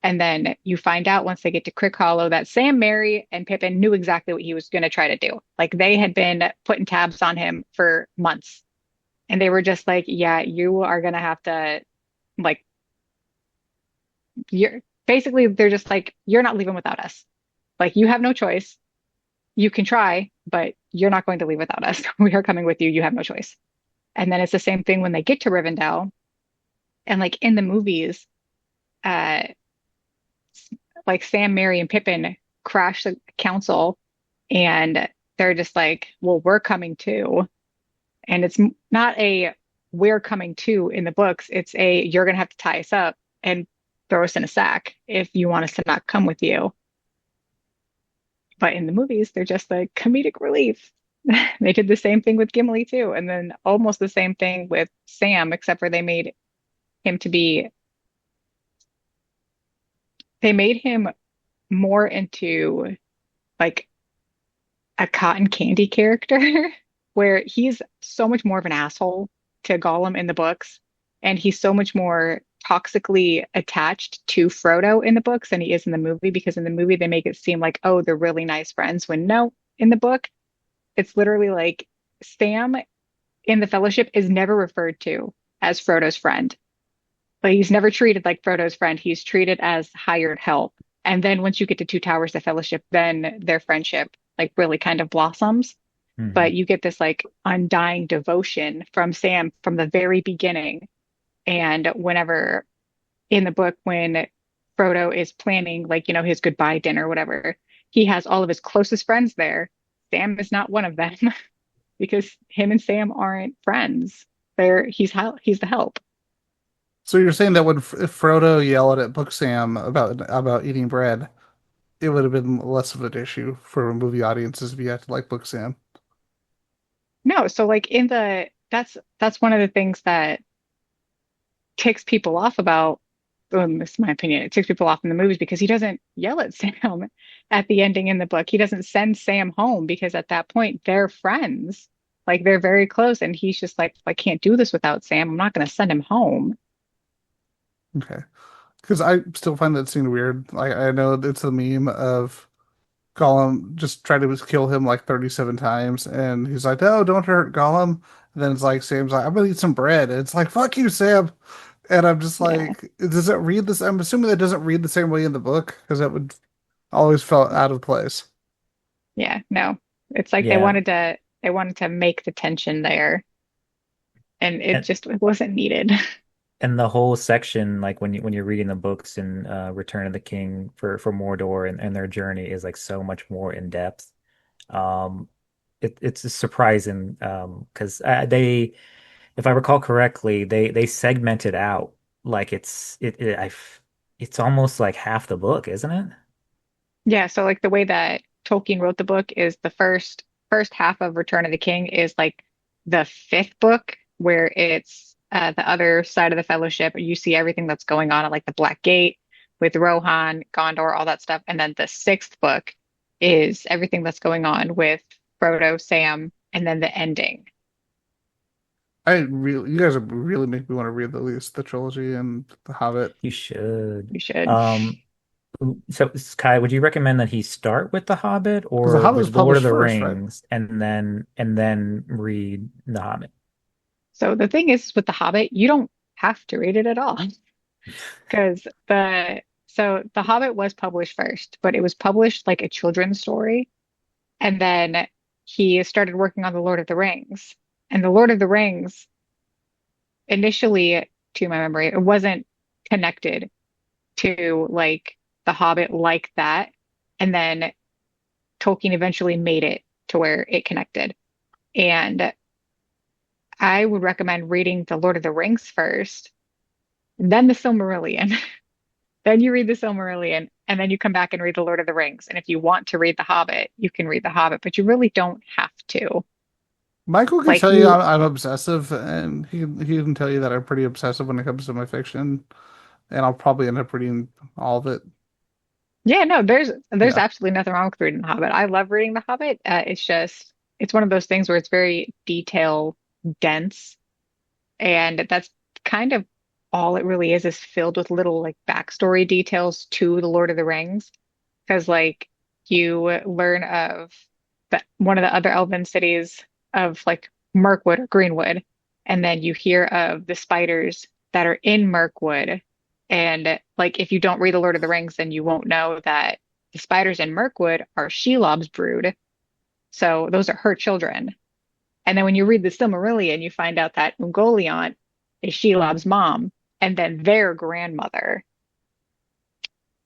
And then you find out once they get to Crick Hollow that Sam, Merry, and Pippin knew exactly what he was going to try to do. Like they had been putting tabs on him for months. And they were just like, yeah, you are going to have to, like, you're basically, they're just like, you're not leaving without us. Like, you have no choice. You can try, but you're not going to leave without us. We are coming with you. You have no choice. And then it's the same thing when they get to Rivendell. And like in the movies, uh, like Sam, Merry, and Pippin crash the council, and they're just like, well, we're coming too. And it's not a we're coming too in the books. It's a you're gonna have to tie us up and throw us in a sack if you want us to not come with you. But in the movies, they're just like comedic relief. They did the same thing with Gimli too, and then almost the same thing with Sam, except for him to be they made him more into like a cotton candy character where he's so much more of an asshole to Gollum in the books, and he's so much more toxically attached to Frodo in the books than he is in the movie, because in the movie they make it seem like, oh, they're really nice friends, when no, in the book, it's literally like Sam in the Fellowship is never referred to as Frodo's friend. But he's never treated like Frodo's friend. He's treated as hired help. And then once you get to Two Towers, the Fellowship, then their friendship like really kind of blossoms. But Hmm. you get this like undying devotion from Sam from the very beginning. And whenever in the book, when Frodo is planning like, his goodbye dinner or whatever, he has all of his closest friends there. Sam is not one of them because him and Sam aren't friends. He's the help. So you're saying that when if Frodo yelled at Book Sam about eating bread, it would have been less of an issue for movie audiences if you had to like Book Sam. No, so like that's one of the things that ticks people off about, this is my opinion, it ticks people off in the movies because he doesn't yell at Sam at the ending in the book. He doesn't send Sam home because at that point they're friends. Like they're very close and he's just like, I can't do this without Sam. I'm not going to send him home. Okay. Because I still find that scene weird. Like I know it's the meme of Gollum just tried to kill him like 37 times, and he's like, "No, don't hurt Gollum." And then it's like Sam's like, "I'm gonna eat some bread." And it's like, "Fuck you, Sam." And I'm just Yeah. like, does it read this? I'm assuming it doesn't read the same way in the book because that would always felt out of place. Yeah. No. It's like Yeah. they wanted to make the tension there and And it wasn't needed. and the whole section, like when you're reading the books in Return of the King for Mordor and their journey is like so much more in depth. Um, it's surprising because if I recall correctly, they segmented out like it's almost like half the book, isn't it? Yeah, so like the way that Tolkien wrote the book is the first half of Return of the King is like the fifth book where it's the other side of the Fellowship. You see everything that's going on at like the Black Gate with Rohan, Gondor, all that stuff. And then the sixth book is everything that's going on with Frodo, Sam, and then the ending. You guys really make me want to read at least the trilogy and The Hobbit You should. You should. Um, so Kai, would you recommend that he start with The Hobbit because The or Hobbit was with Lord of published the first, right? Rings and then read The Hobbit? So the thing is with The Hobbit, you don't have to read it at all. Because the Hobbit was published first, but it was published like a children's story. And then he started working on the Lord of the Rings. And the Lord of the Rings, initially, to my memory, it wasn't connected to like the Hobbit like that. And then Tolkien eventually made it to where it connected. And I would recommend reading the Lord of the Rings first, then the Silmarillion. Then you read the Silmarillion, and then you come back and read the Lord of the Rings. And if you want to read The Hobbit, you can read The Hobbit, but you really don't have to. Michael can Like tell you you, I'm obsessive, and he can tell you that I'm pretty obsessive when it comes to my fiction, and I'll probably end up reading all of it. yeah, no, there's Yeah. absolutely nothing wrong with reading The Hobbit. I love reading The Hobbit. It's one of those things where it's very detail dense, and that's kind of all it really is filled with little like backstory details to the Lord of the Rings. Because like you learn of one of the other elven cities of like Mirkwood or Greenwood, and then you hear of the spiders that are in Mirkwood. And like if you don't read The Lord of the Rings, then you won't know that the spiders in Mirkwood are Shelob's brood. So those are her children. And then when you read the Silmarillion, you find out that Ungoliant is Shelob's mom and then their grandmother.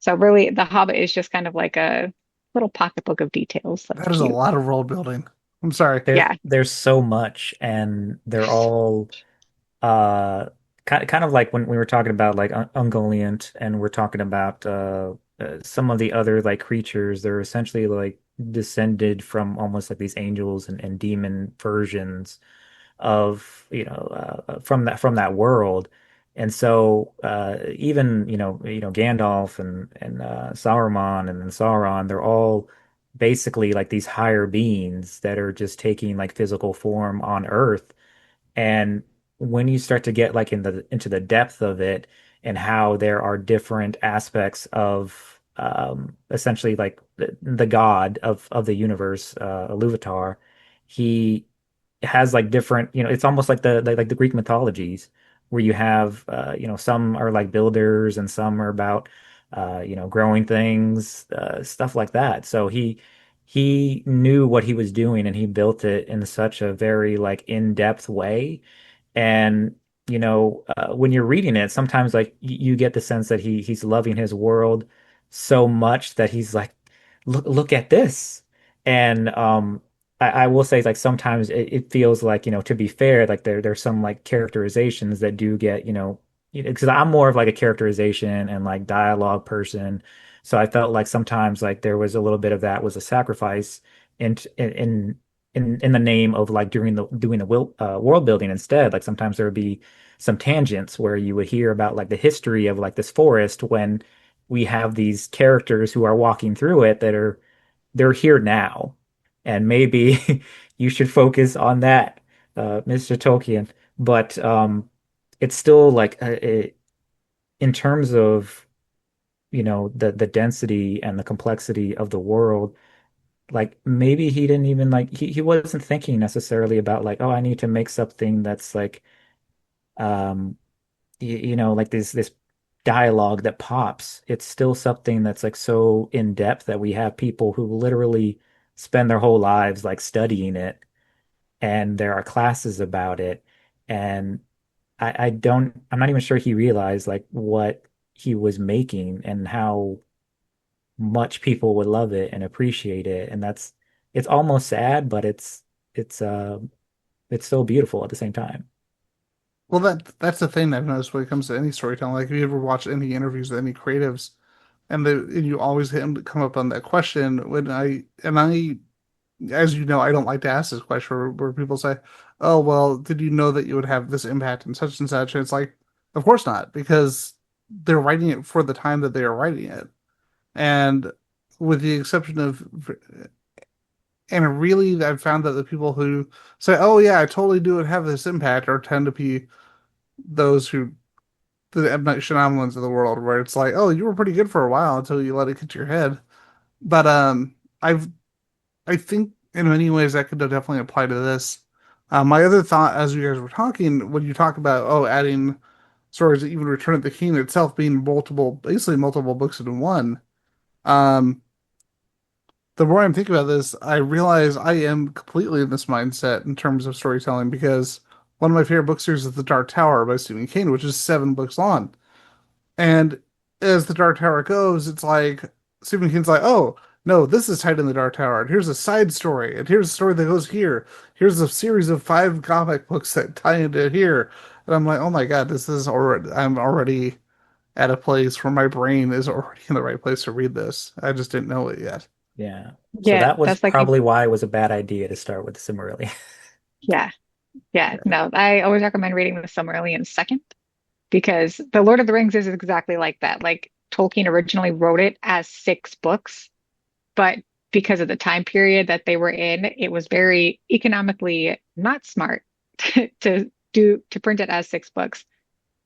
So really, The Hobbit is just kind of like a little pocketbook of details. That's That is a cute. lot of world building. I'm sorry. Yeah. There's so much, and they're all uh kind of like when we were talking about like Ungoliant, and we're talking about some of the other like creatures. They're essentially like descended from almost like these angels and demon versions of from that world. And so even Gandalf and Sauron and then Sauron, they're all basically like these higher beings that are just taking like physical form on Earth. And when you start to get like into the depth of it, and how there are different aspects of essentially like the god of the universe, Iluvatar, he has like different, it's almost like the Greek mythologies, where you have some are like builders and some are about growing things, stuff like that. So he knew what he was doing, and he built it in such a very like in-depth way. And when you're reading it, sometimes like you get the sense that he's loving his world so much that he's like, look at this. And I will say like sometimes it feels like, to be fair, like there's some like characterizations that do get, because I'm more of like a characterization and like dialogue person. So I felt like sometimes like there was a little bit of that was a sacrifice in in in the name of like doing the world building instead. Like sometimes there would be some tangents where you would hear about like the history of like this forest, when we have these characters who are walking through it that they're here now, and maybe you should focus on that, Mr. Tolkien. But it's still like in terms of the density and the complexity of the world, like maybe he didn't even like he wasn't thinking necessarily about like, oh, I need to make something that's like um like this dialogue that pops. It's still something that's like so in depth that we have people who literally spend their whole lives like studying it, and there are classes about it. And I'm not even sure he realized like what he was making and how much people would love it and appreciate it. And it's almost sad, but it's uh it's so beautiful at the same time. Well, that's the thing I've noticed when it comes to any storytelling. Like, if you ever watch any interviews with any creatives, and you always hit them to come up on that question. As you know, I don't like to ask this question where people say, "Oh, well, did you know that you would have this impact and such and such?" And it's like, of course not, because they're writing it for the time that they are writing it, and with the exception of, and really, I've found that the people who say, "Oh yeah, I totally do it have this impact," are tend to be those who the M. Night Shyamalans of the world, where it's like, oh, you were pretty good for a while until you let it get to your head. But I've I think in many ways that could definitely apply to this. My other thought, as you guys were talking, when you talk about adding stories, even Return of the King itself being basically multiple books in one. Um, the more I'm thinking about this, I realize I am completely in this mindset in terms of storytelling because one of my favorite book series is The Dark Tower by Stephen King, which is 7 books long. And as the Dark Tower goes, it's like Stephen King's like, oh, no, this is tied in the Dark Tower, and here's a side story, and here's a story that goes here. Here's a series of 5 comic books that tie into here. And I'm like, oh my God, I'm already at a place where my brain is already in the right place to read this. I just didn't know it yet. Yeah. So Yeah, that was that's like probably why it was a bad idea to start with the Cimmerillion. yeah, yeah. Yeah. No, I always recommend reading the Silmarillion second because The Lord of the Rings is exactly like that. Like Tolkien originally wrote it as 6 books, but because of the time period that they were in, it was very economically not smart to print it as 6 books.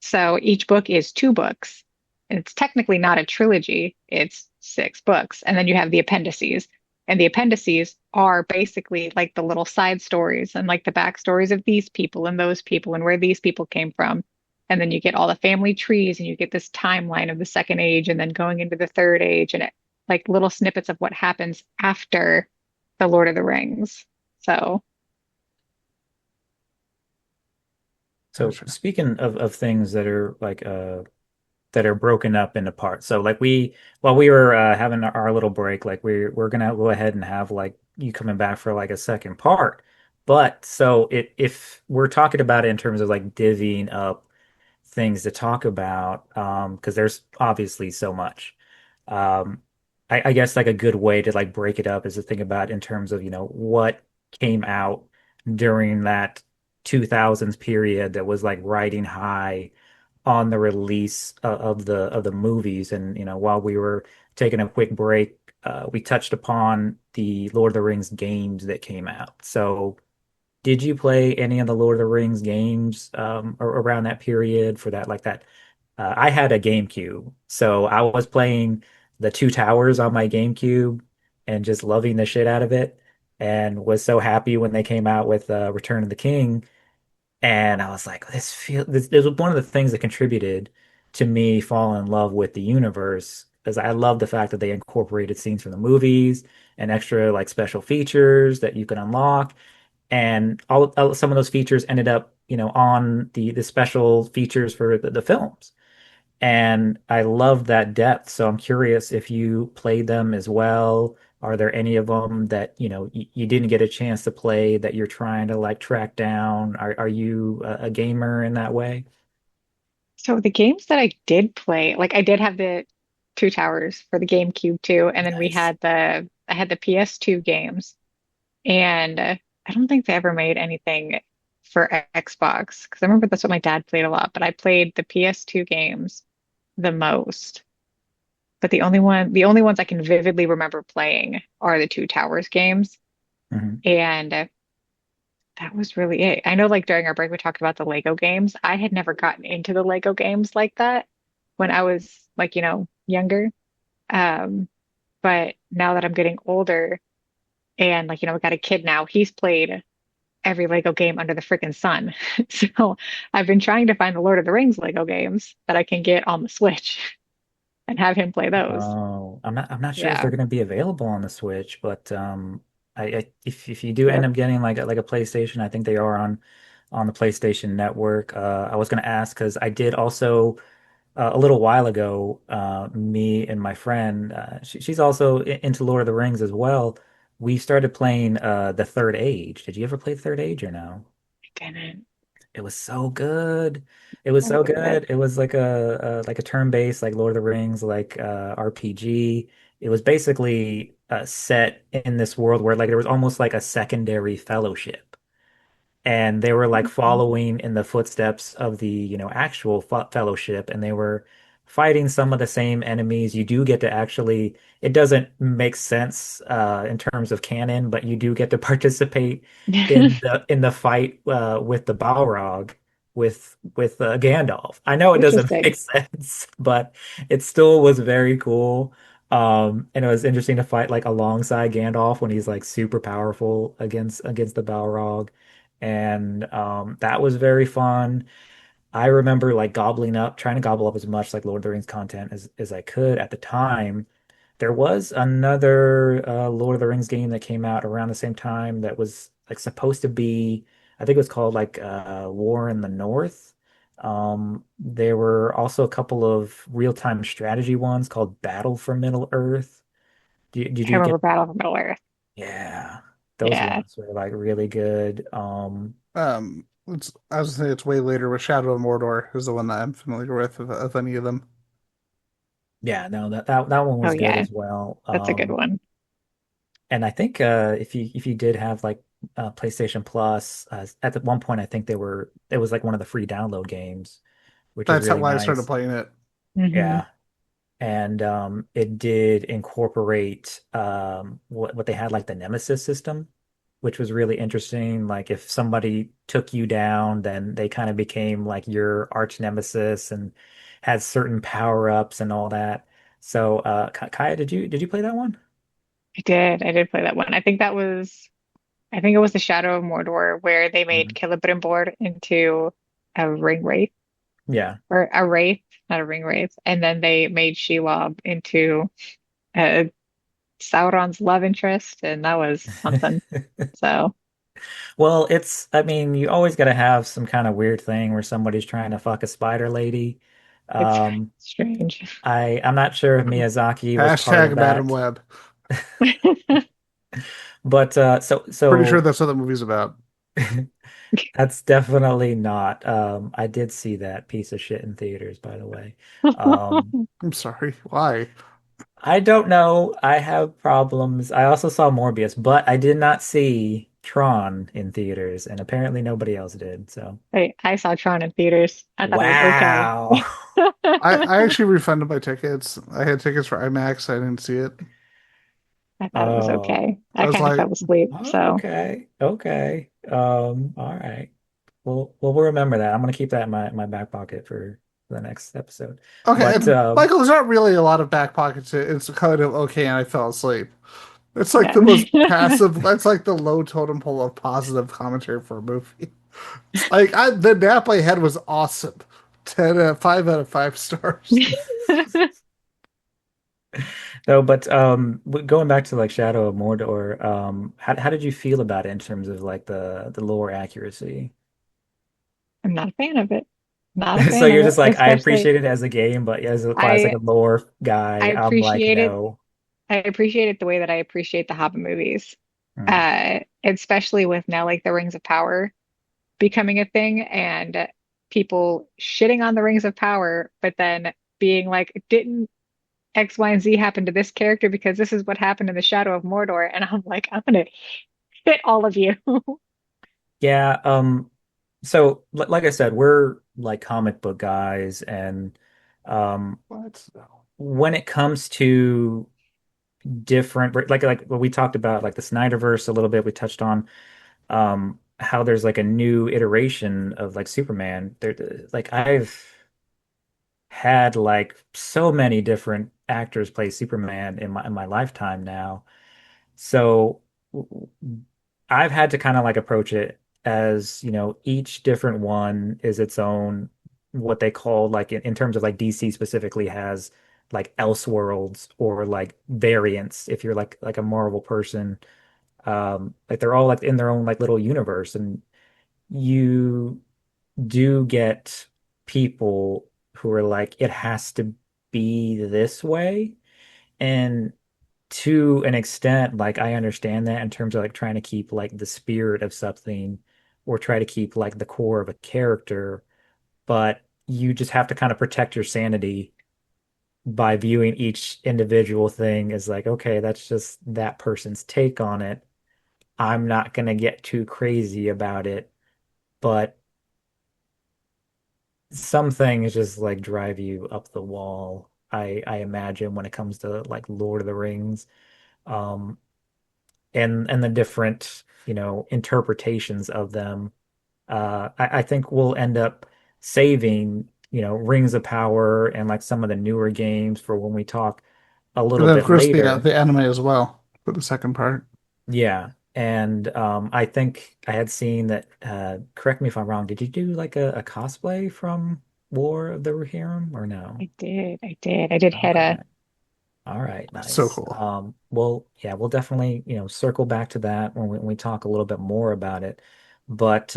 So each book is 2 books. And it's technically not a trilogy, it's 6 books. And then you have the appendices. And the appendices are basically like the little side stories and like the backstories of these people and those people and where these people came from. And then you get all the family trees and you get this timeline of the second age and then going into the third age and like little snippets of what happens after the Lord of the Rings. So, So Gotcha. speaking of things that are like that are broken up into parts. So like while we were having our little break, like we're gonna go ahead and have like you coming back for like a second part. But so if we're talking about it in terms of like divvying up things to talk about, because there's obviously so much. Um, I guess like a good way to like break it up is to think about in terms of, what came out during that 2000s period that was like riding high on the release of the movies. And while we were taking a quick break, we touched upon the Lord of the Rings games that came out. So, did you play any of the Lord of the Rings games around that period for that like that? I had a GameCube, so I was playing the Two Towers on my GameCube and just loving the shit out of it, and was so happy when they came out with Return of the King. And I was like, this was one of the things that contributed to me falling in love with the universe, because I love the fact that they incorporated scenes from the movies and extra like special features that you can unlock. And some of those features ended up, on the special features for the films. And I love that depth. So I'm curious if you played them as well. Are there any of them that, you didn't get a chance to play that you're trying to like track down? Are you a gamer in that way? So the games that I did play, like I did have the Two Towers for the GameCube too, and then Nice. I had the PS2 games, and I don't think they ever made anything for Xbox because I remember that's what my dad played a lot, but I played the PS2 games the most. But the only ones I can vividly remember playing are the Two Towers games, Hmm. and that was really it. I know, like during our break, we talked about the Lego games. I had never gotten into the Lego games like that when I was like, younger. Um, but now that I'm getting older and like, we got a kid now, he's played every Lego game under the freaking sun. So I've been trying to find the Lord of the Rings Lego games that I can get on the Switch and have him play those. Oh, I'm not sure if they're Yeah. going to be available on the Switch, but if you do end Yep. up getting like a PlayStation, I think they are on the PlayStation Network. I was going to ask because I did also a little while ago, me and my friend, she's also into Lord of the Rings as well. We started playing The Third Age. Did you ever play Third Age or no? I didn't. It was so good. It was so What is it? good. It was like a turn-based like Lord of the Rings like RPG. It was basically set in this world where like there was almost like a secondary fellowship, and they were like following in the footsteps of the actual fellowship, and they were fighting some of the same enemies. You do get to actually, it doesn't make sense in terms of canon, but you do get to participate in the fight with the Balrog with Gandalf. I know it doesn't Interesting. make sense, but it still was very cool. And it was interesting to fight like alongside Gandalf when he's like super powerful against the Balrog. And that was very fun. I remember like trying to gobble up as much like Lord of the Rings content as I could at the time. There was another Lord of the Rings game that came out around the same time that was like supposed to be, I think it was called like War in the North. There were also a couple of real-time strategy ones called Battle for Middle Earth. Did I you remember get? Battle for Middle Earth. Yeah, those Yeah. ones were like really good. I was gonna say it's way later, but Shadow of Mordor is the one that I'm familiar with of any of them. Yeah, no, that one Oh was good yeah, as well. that's a good one. And I think if you did have like PlayStation Plus, at the one point I think it was like one of the free download games, which was That's how really why I started nice. playing it. Hmm. Yeah, and it did incorporate what they had like the Nemesis system, which was really interesting. Like if somebody took you down, then they kind of became like your arch nemesis and had certain power ups and all that. So, Kaya, did you play that one? I did. I did play that one. I think it was the Shadow of Mordor where they made Mhm. Celebrimbor into a ring wraith Yeah. or a wraith, not a ring wraith, and then they made Shelob into uh, Sauron's love interest, and that was something. So Well, I mean, you always got to have some kind of weird thing where somebody's trying to fuck a spider lady. It's Um, strange. I'm not sure if Miyazaki was part of Hashtag Madam that, Web. but Pretty sure so that's what the movie's about. that's definitely not. I did see that piece of shit in theaters, by the way. Um, I'm sorry. Why? I don't know. I have problems. I also saw Morbius, but I did not see Tron in theaters, and apparently nobody else did. So, I saw Tron in theaters. I thought it was okay. wow. I actually refunded my tickets. I had tickets for IMAX. I didn't see it. I thought it was Oh, okay. I I was kind of like, fell asleep, so okay. Okay. All right. We'll remember that. I'm gonna keep that in my back pocket for the next episode. okay, But and Michael, there's not really a lot of back pockets. It's kind of okay, and I fell asleep. It's like yeah. the most passive. That's like the low totem pole of positive commentary for a movie. It's like the nap I had was awesome. 5 out of 5 stars. no, but going back to like Shadow of Mordor, how did you feel about it in terms of like the lore accuracy? I'm not a fan of it. Not a So fan of you're it, just like, I especially appreciate it as a game, but as a classic I lore I guy, I'm like, appreciate it. no. I appreciate it the way that I appreciate the Hobbit movies. Hmm. Especially with now like the Rings of Power becoming a thing and people shitting on the Rings of Power, but then being like, didn't X, Y, and Z happen to this character because this is what happened in the Shadow of Mordor? And I'm like, I'm gonna hit all of you. Yeah, so like I said, we're like comic book guys, and um What? No. when it comes to different like what we talked about, like the Snyderverse a little bit, we touched on how there's like a new iteration of like Superman. Like I've had like so many different actors play Superman in my lifetime now. So I've had to kind of like approach it as, each different one is its own, what they call like in terms of like DC specifically has like Elseworlds or like variants if you're like a Marvel person. Like they're all like in their own like little universe, and you do get people who are like, it has to be this way. And to an extent, like I understand that in terms of like trying to keep like the spirit of something or try to keep like the core of a character, but you just have to kind of protect your sanity by viewing each individual thing as like, okay, that's just that person's take on it. I'm not gonna get too crazy about it, but some things just like drive you up the wall. I imagine when it comes to like Lord of the Rings. Um, and the different, interpretations of them. I think we'll end up saving, Rings of Power and like some of the newer games for when we talk a And little then of bit course later. the anime as well for the second part. Yeah. And I think I had seen that, correct me if I'm wrong, did you do like a cosplay from War of the Rohirrim or no? I did. I did. I did Okay. Hedda. All right, So nice. cool. Well, yeah, we'll definitely, circle back to that when we talk a little bit more about it. But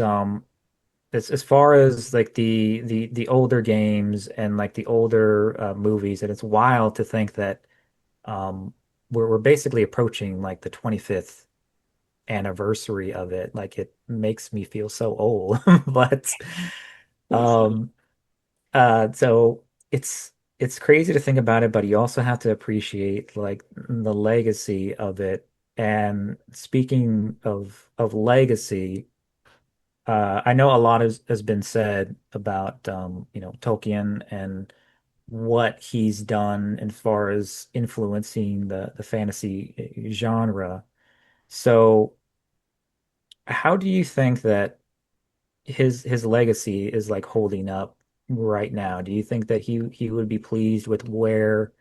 as far as like the older games and like the older movies, and it's wild to think that um we're basically approaching like the 25th anniversary of it. Like it makes me feel so old. But um so it's crazy to think about it, but you also have to appreciate like the legacy of it. And speaking of legacy, I know a lot has been said about Tolkien and what he's done as far as influencing the fantasy genre. So how do you think that his legacy is like holding up right now? Do you think that he would be pleased with where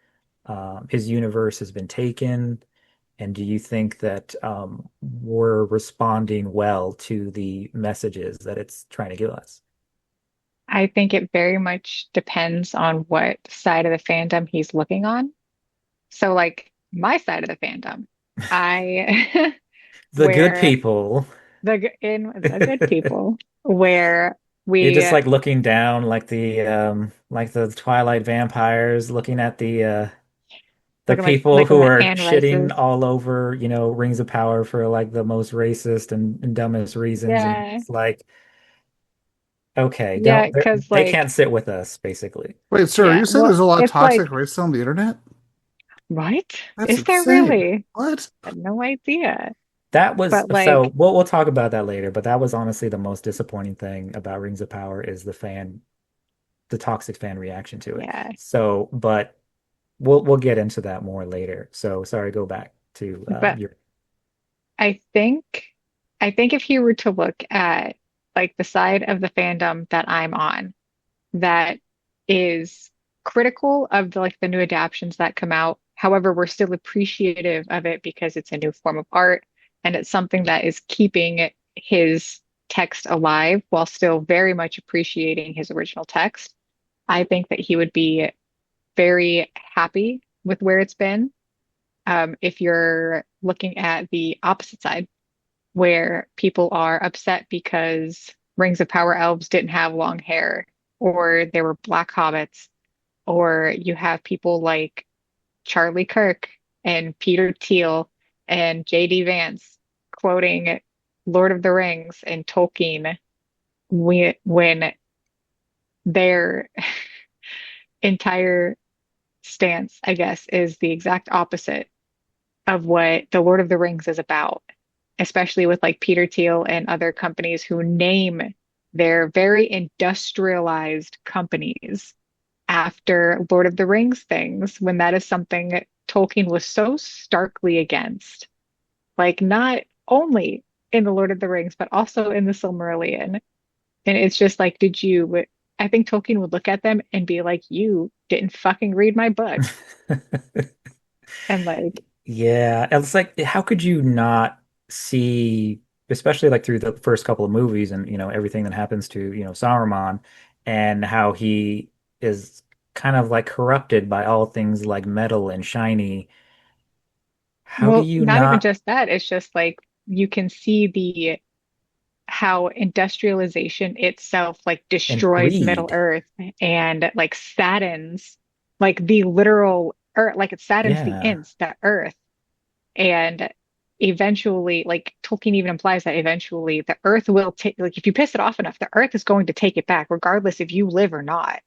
his universe has been taken? And do you think that we're responding well to the messages that it's trying to give us? I think it very much depends on what side of the fandom he's looking on. So, like my side of the fandom, I The good where people. in the good people, where You're just We like looking down like the Twilight vampires looking at the looking like people who when are Anne shitting rises. all over, Rings of Power for like the most racist and dumbest reasons. And Yeah. it's like, okay, Yeah, don't because they like can't sit with us, basically. Wait, sir, are yeah, you saying well, there's a lot of it's toxic like, racism on the internet? what? That's Is there insane. really? What? I had no idea. That was But so like, we'll talk about that later, but that was honestly the most disappointing thing about Rings of Power is the toxic fan reaction to it. yeah. So, but we'll get into that more later. So sorry, go back to But your I think I think if you were to look at like the side of the fandom that I'm on, that is critical of the new adaptions that come out. However, we're still appreciative of it because it's a new form of art and it's something that is keeping his text alive while still very much appreciating his original text. I think that he would be very happy with where it's been. If you're looking at the opposite side, where people are upset because Rings of Power elves didn't have long hair, or there were black hobbits, or you have people like Charlie Kirk and Peter Thiel and J.D. Vance quoting Lord of the Rings and Tolkien when their entire stance, I guess, is the exact opposite of what the Lord of the Rings is about, especially with like Peter Thiel and other companies who name their very industrialized companies after Lord of the Rings things, when that is something Tolkien was so starkly against. Like, not only in the Lord of the Rings, but also in the Silmarillion. And it's just like, I think Tolkien would look at them and be like, you didn't fucking read my book. And like, Yeah, it's like how could you not see, especially like through the first couple of movies and everything that happens to Saruman and how he is kind of like corrupted by all things like metal and shiny. How do well, you not even not just that. It's just like you can see the how industrialization itself like and destroys Middle greed? Earth and like saddens like the literal earth, like it saddens the Yeah, ints, the earth. And eventually, like Tolkien even implies that eventually the earth will take, like if you piss it off enough, the earth is going to take it back, regardless if you live or not.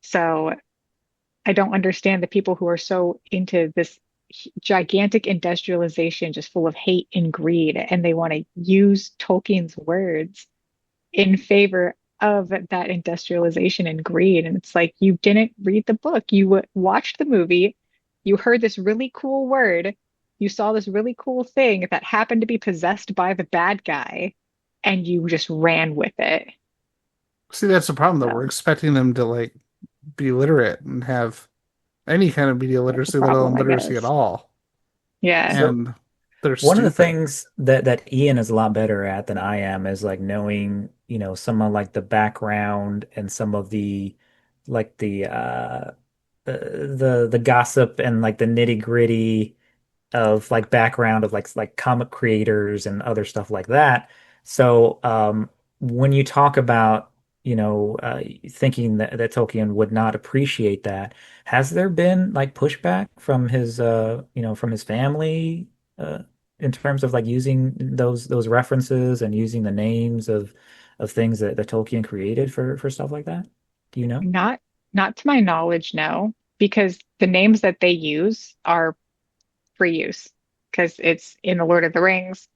So I don't understand the people who are so into this gigantic industrialization, just full of hate and greed, and they want to use Tolkien's words in favor of that industrialization and greed. And it's like, you didn't read the book. You watched the movie. You heard this really cool word. You saw this really cool thing that happened to be possessed by the bad guy, and you just ran with it. See, that's the problem though. We're So expecting them to like be literate and have any kind of media that's the literacy, let alone problem, I literacy at guess. all. Yeah. so And they're one of the stupid. things that Ian is a lot better at than I am is like knowing, some of like the background and some of the like the gossip and like the nitty-gritty of like background of like comic creators and other stuff like that. So when you talk about thinking that Tolkien would not appreciate that, has there been like pushback from his from his family uh, in terms of like using those references and using the names of things that Tolkien created for stuff like that? Do you know? Not not to my knowledge, no, because the names that they use are free use because it's in the Lord of the Rings.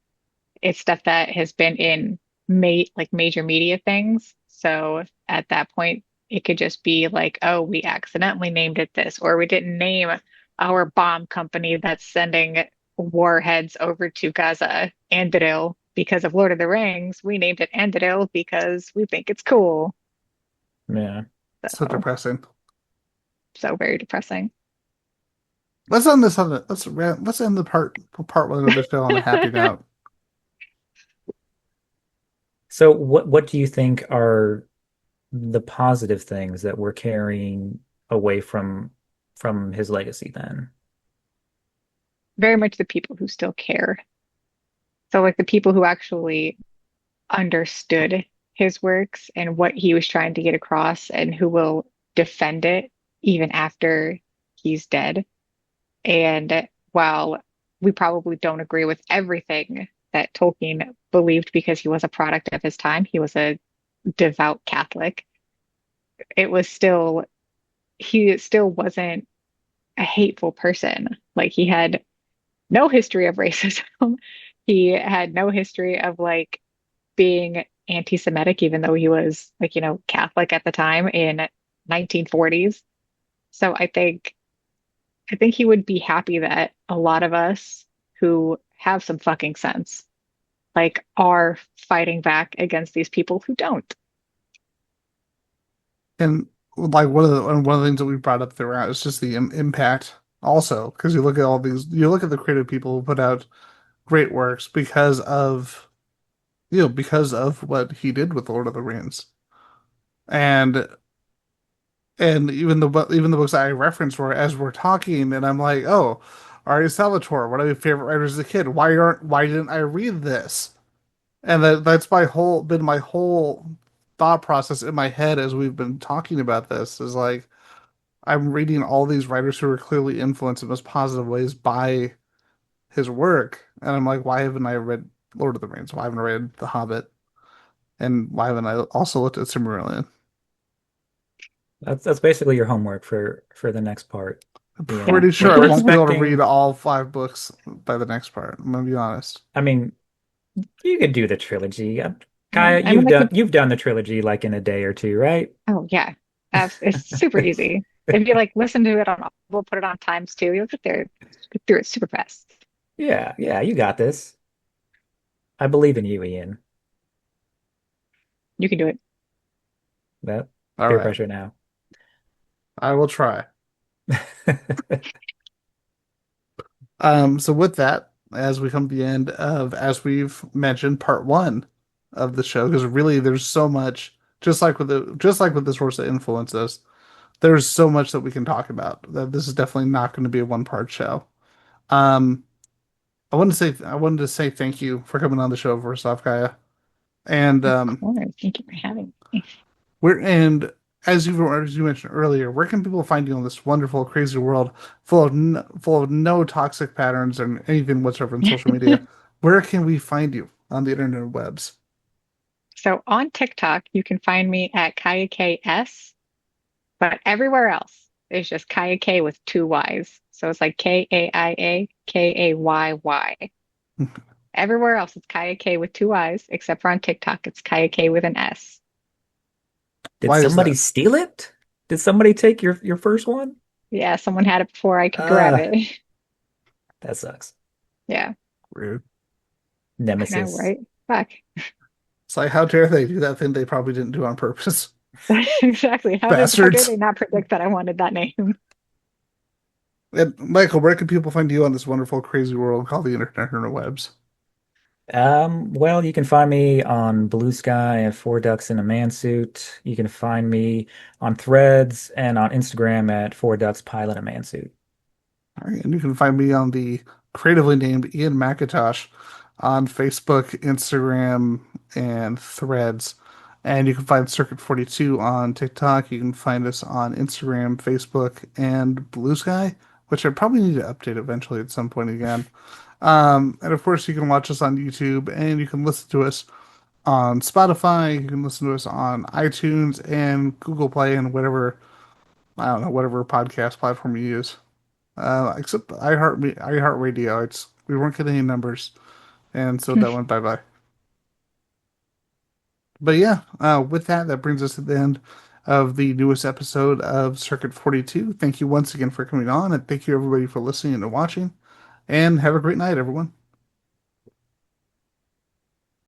It's stuff that has been in major media things. So at that point, it could just be like, oh, we accidentally named it this, or we didn't name our bomb company that's sending warheads over to Gaza, Anduril, because of Lord of the Rings. We named it Anduril because we think it's cool. Yeah. So So, depressing. so very depressing. Let's end this on let's end the part one of the show on a happy note. So what do you think are the positive things that we're carrying away from his legacy then? Very much the people who still care. So, like the people who actually understood his works and what he was trying to get across and who will defend it even after he's dead. And while we probably don't agree with everything that Tolkien believed because he was a product of his time, he was a devout Catholic, it was still, he still wasn't a hateful person. Like he had no history of racism. He had no history of like being anti-Semitic, even though he was like, Catholic at the time in 1940s. So I think he would be happy that a lot of us who have some fucking sense, like, are fighting back against these people who don't. And like one of the things that we brought up throughout is just the impact also, because you look at all these, you look at the creative people who put out great works because of what he did with Lord of the Rings. And even the books I referenced were as we're talking, and I'm like, oh, Ari Salvatore, one of my favorite writers as a kid. Why didn't I read this? And that's my whole thought process in my head as we've been talking about this is like I'm reading all these writers who are clearly influenced in most positive ways by his work, and I'm like, why haven't I read Lord of the Rings? Why haven't I read The Hobbit? And why haven't I also looked at Silmarillion? That's basically your homework for the next part. I'm Yeah. pretty sure I We're won't be able to read expecting, all five books by the next part. I'm gonna be honest. I mean, you could do the trilogy. Yeah. Kaya, I mean, you've done the trilogy like in a day or two, right? oh yeah, it's super easy. If you like listen to it on, we'll put it on times two, you'll get through it super fast. Yeah, yeah, you got this. I believe in you, Ian. You can do it. That All peer right, pressure now. I will try. So with that, as we come to the end of, as we've mentioned, part one of the show, because really there's so much, just like with the source that influenced us, there's so much that we can talk about. That this is definitely not going to be a one part show. Um, I wanted to say thank you for coming on the show first off, Kaya. And Of course. Thank you for having me. and as you mentioned earlier, where can people find you in this wonderful, crazy world full of no toxic patterns and anything whatsoever in social media? Where can we find you on the internet webs? So on TikTok, you can find me at Kaia KS, but everywhere else is just Kaia K with two Y's. So it's like Kaia Kayy. Everywhere else it's Kaia K with two Y's, except for on TikTok, it's Kaia K with an S. Did Why is somebody that? steal it? Did somebody take your first one? Yeah, someone had it before I could grab Uh, it. that sucks. Yeah, Rude. I know, Nemesis. right? Fuck. It's like how dare they do that thing they probably didn't do on purpose. Exactly. How dare Bastards. they not predict that I wanted that name? And Michael, where can people find you on this wonderful, crazy world called the internet webs? Well, you can find me on Blue Sky at Four Ducks in a Man Suit. You can find me on Threads and on Instagram at Four Ducks Pilot a Man Suit. All right, and you can find me on the creatively named Ian McIntosh on Facebook, Instagram, and Threads. And you can find Circuit 42 on TikTok. You can find us on Instagram, Facebook, and Blue Sky, which I probably need to update eventually at some point again. And of course, you can watch us on YouTube and you can listen to us on Spotify. You can listen to us on iTunes and Google Play and whatever, I don't know, whatever podcast platform you use. Except iHeartRadio. It's we weren't getting any numbers, and so that went bye bye. But yeah, with that, that brings us to the end of the newest episode of Circuit 42. Thank you once again for coming on, and thank you everybody for listening and watching. And have a great night, everyone.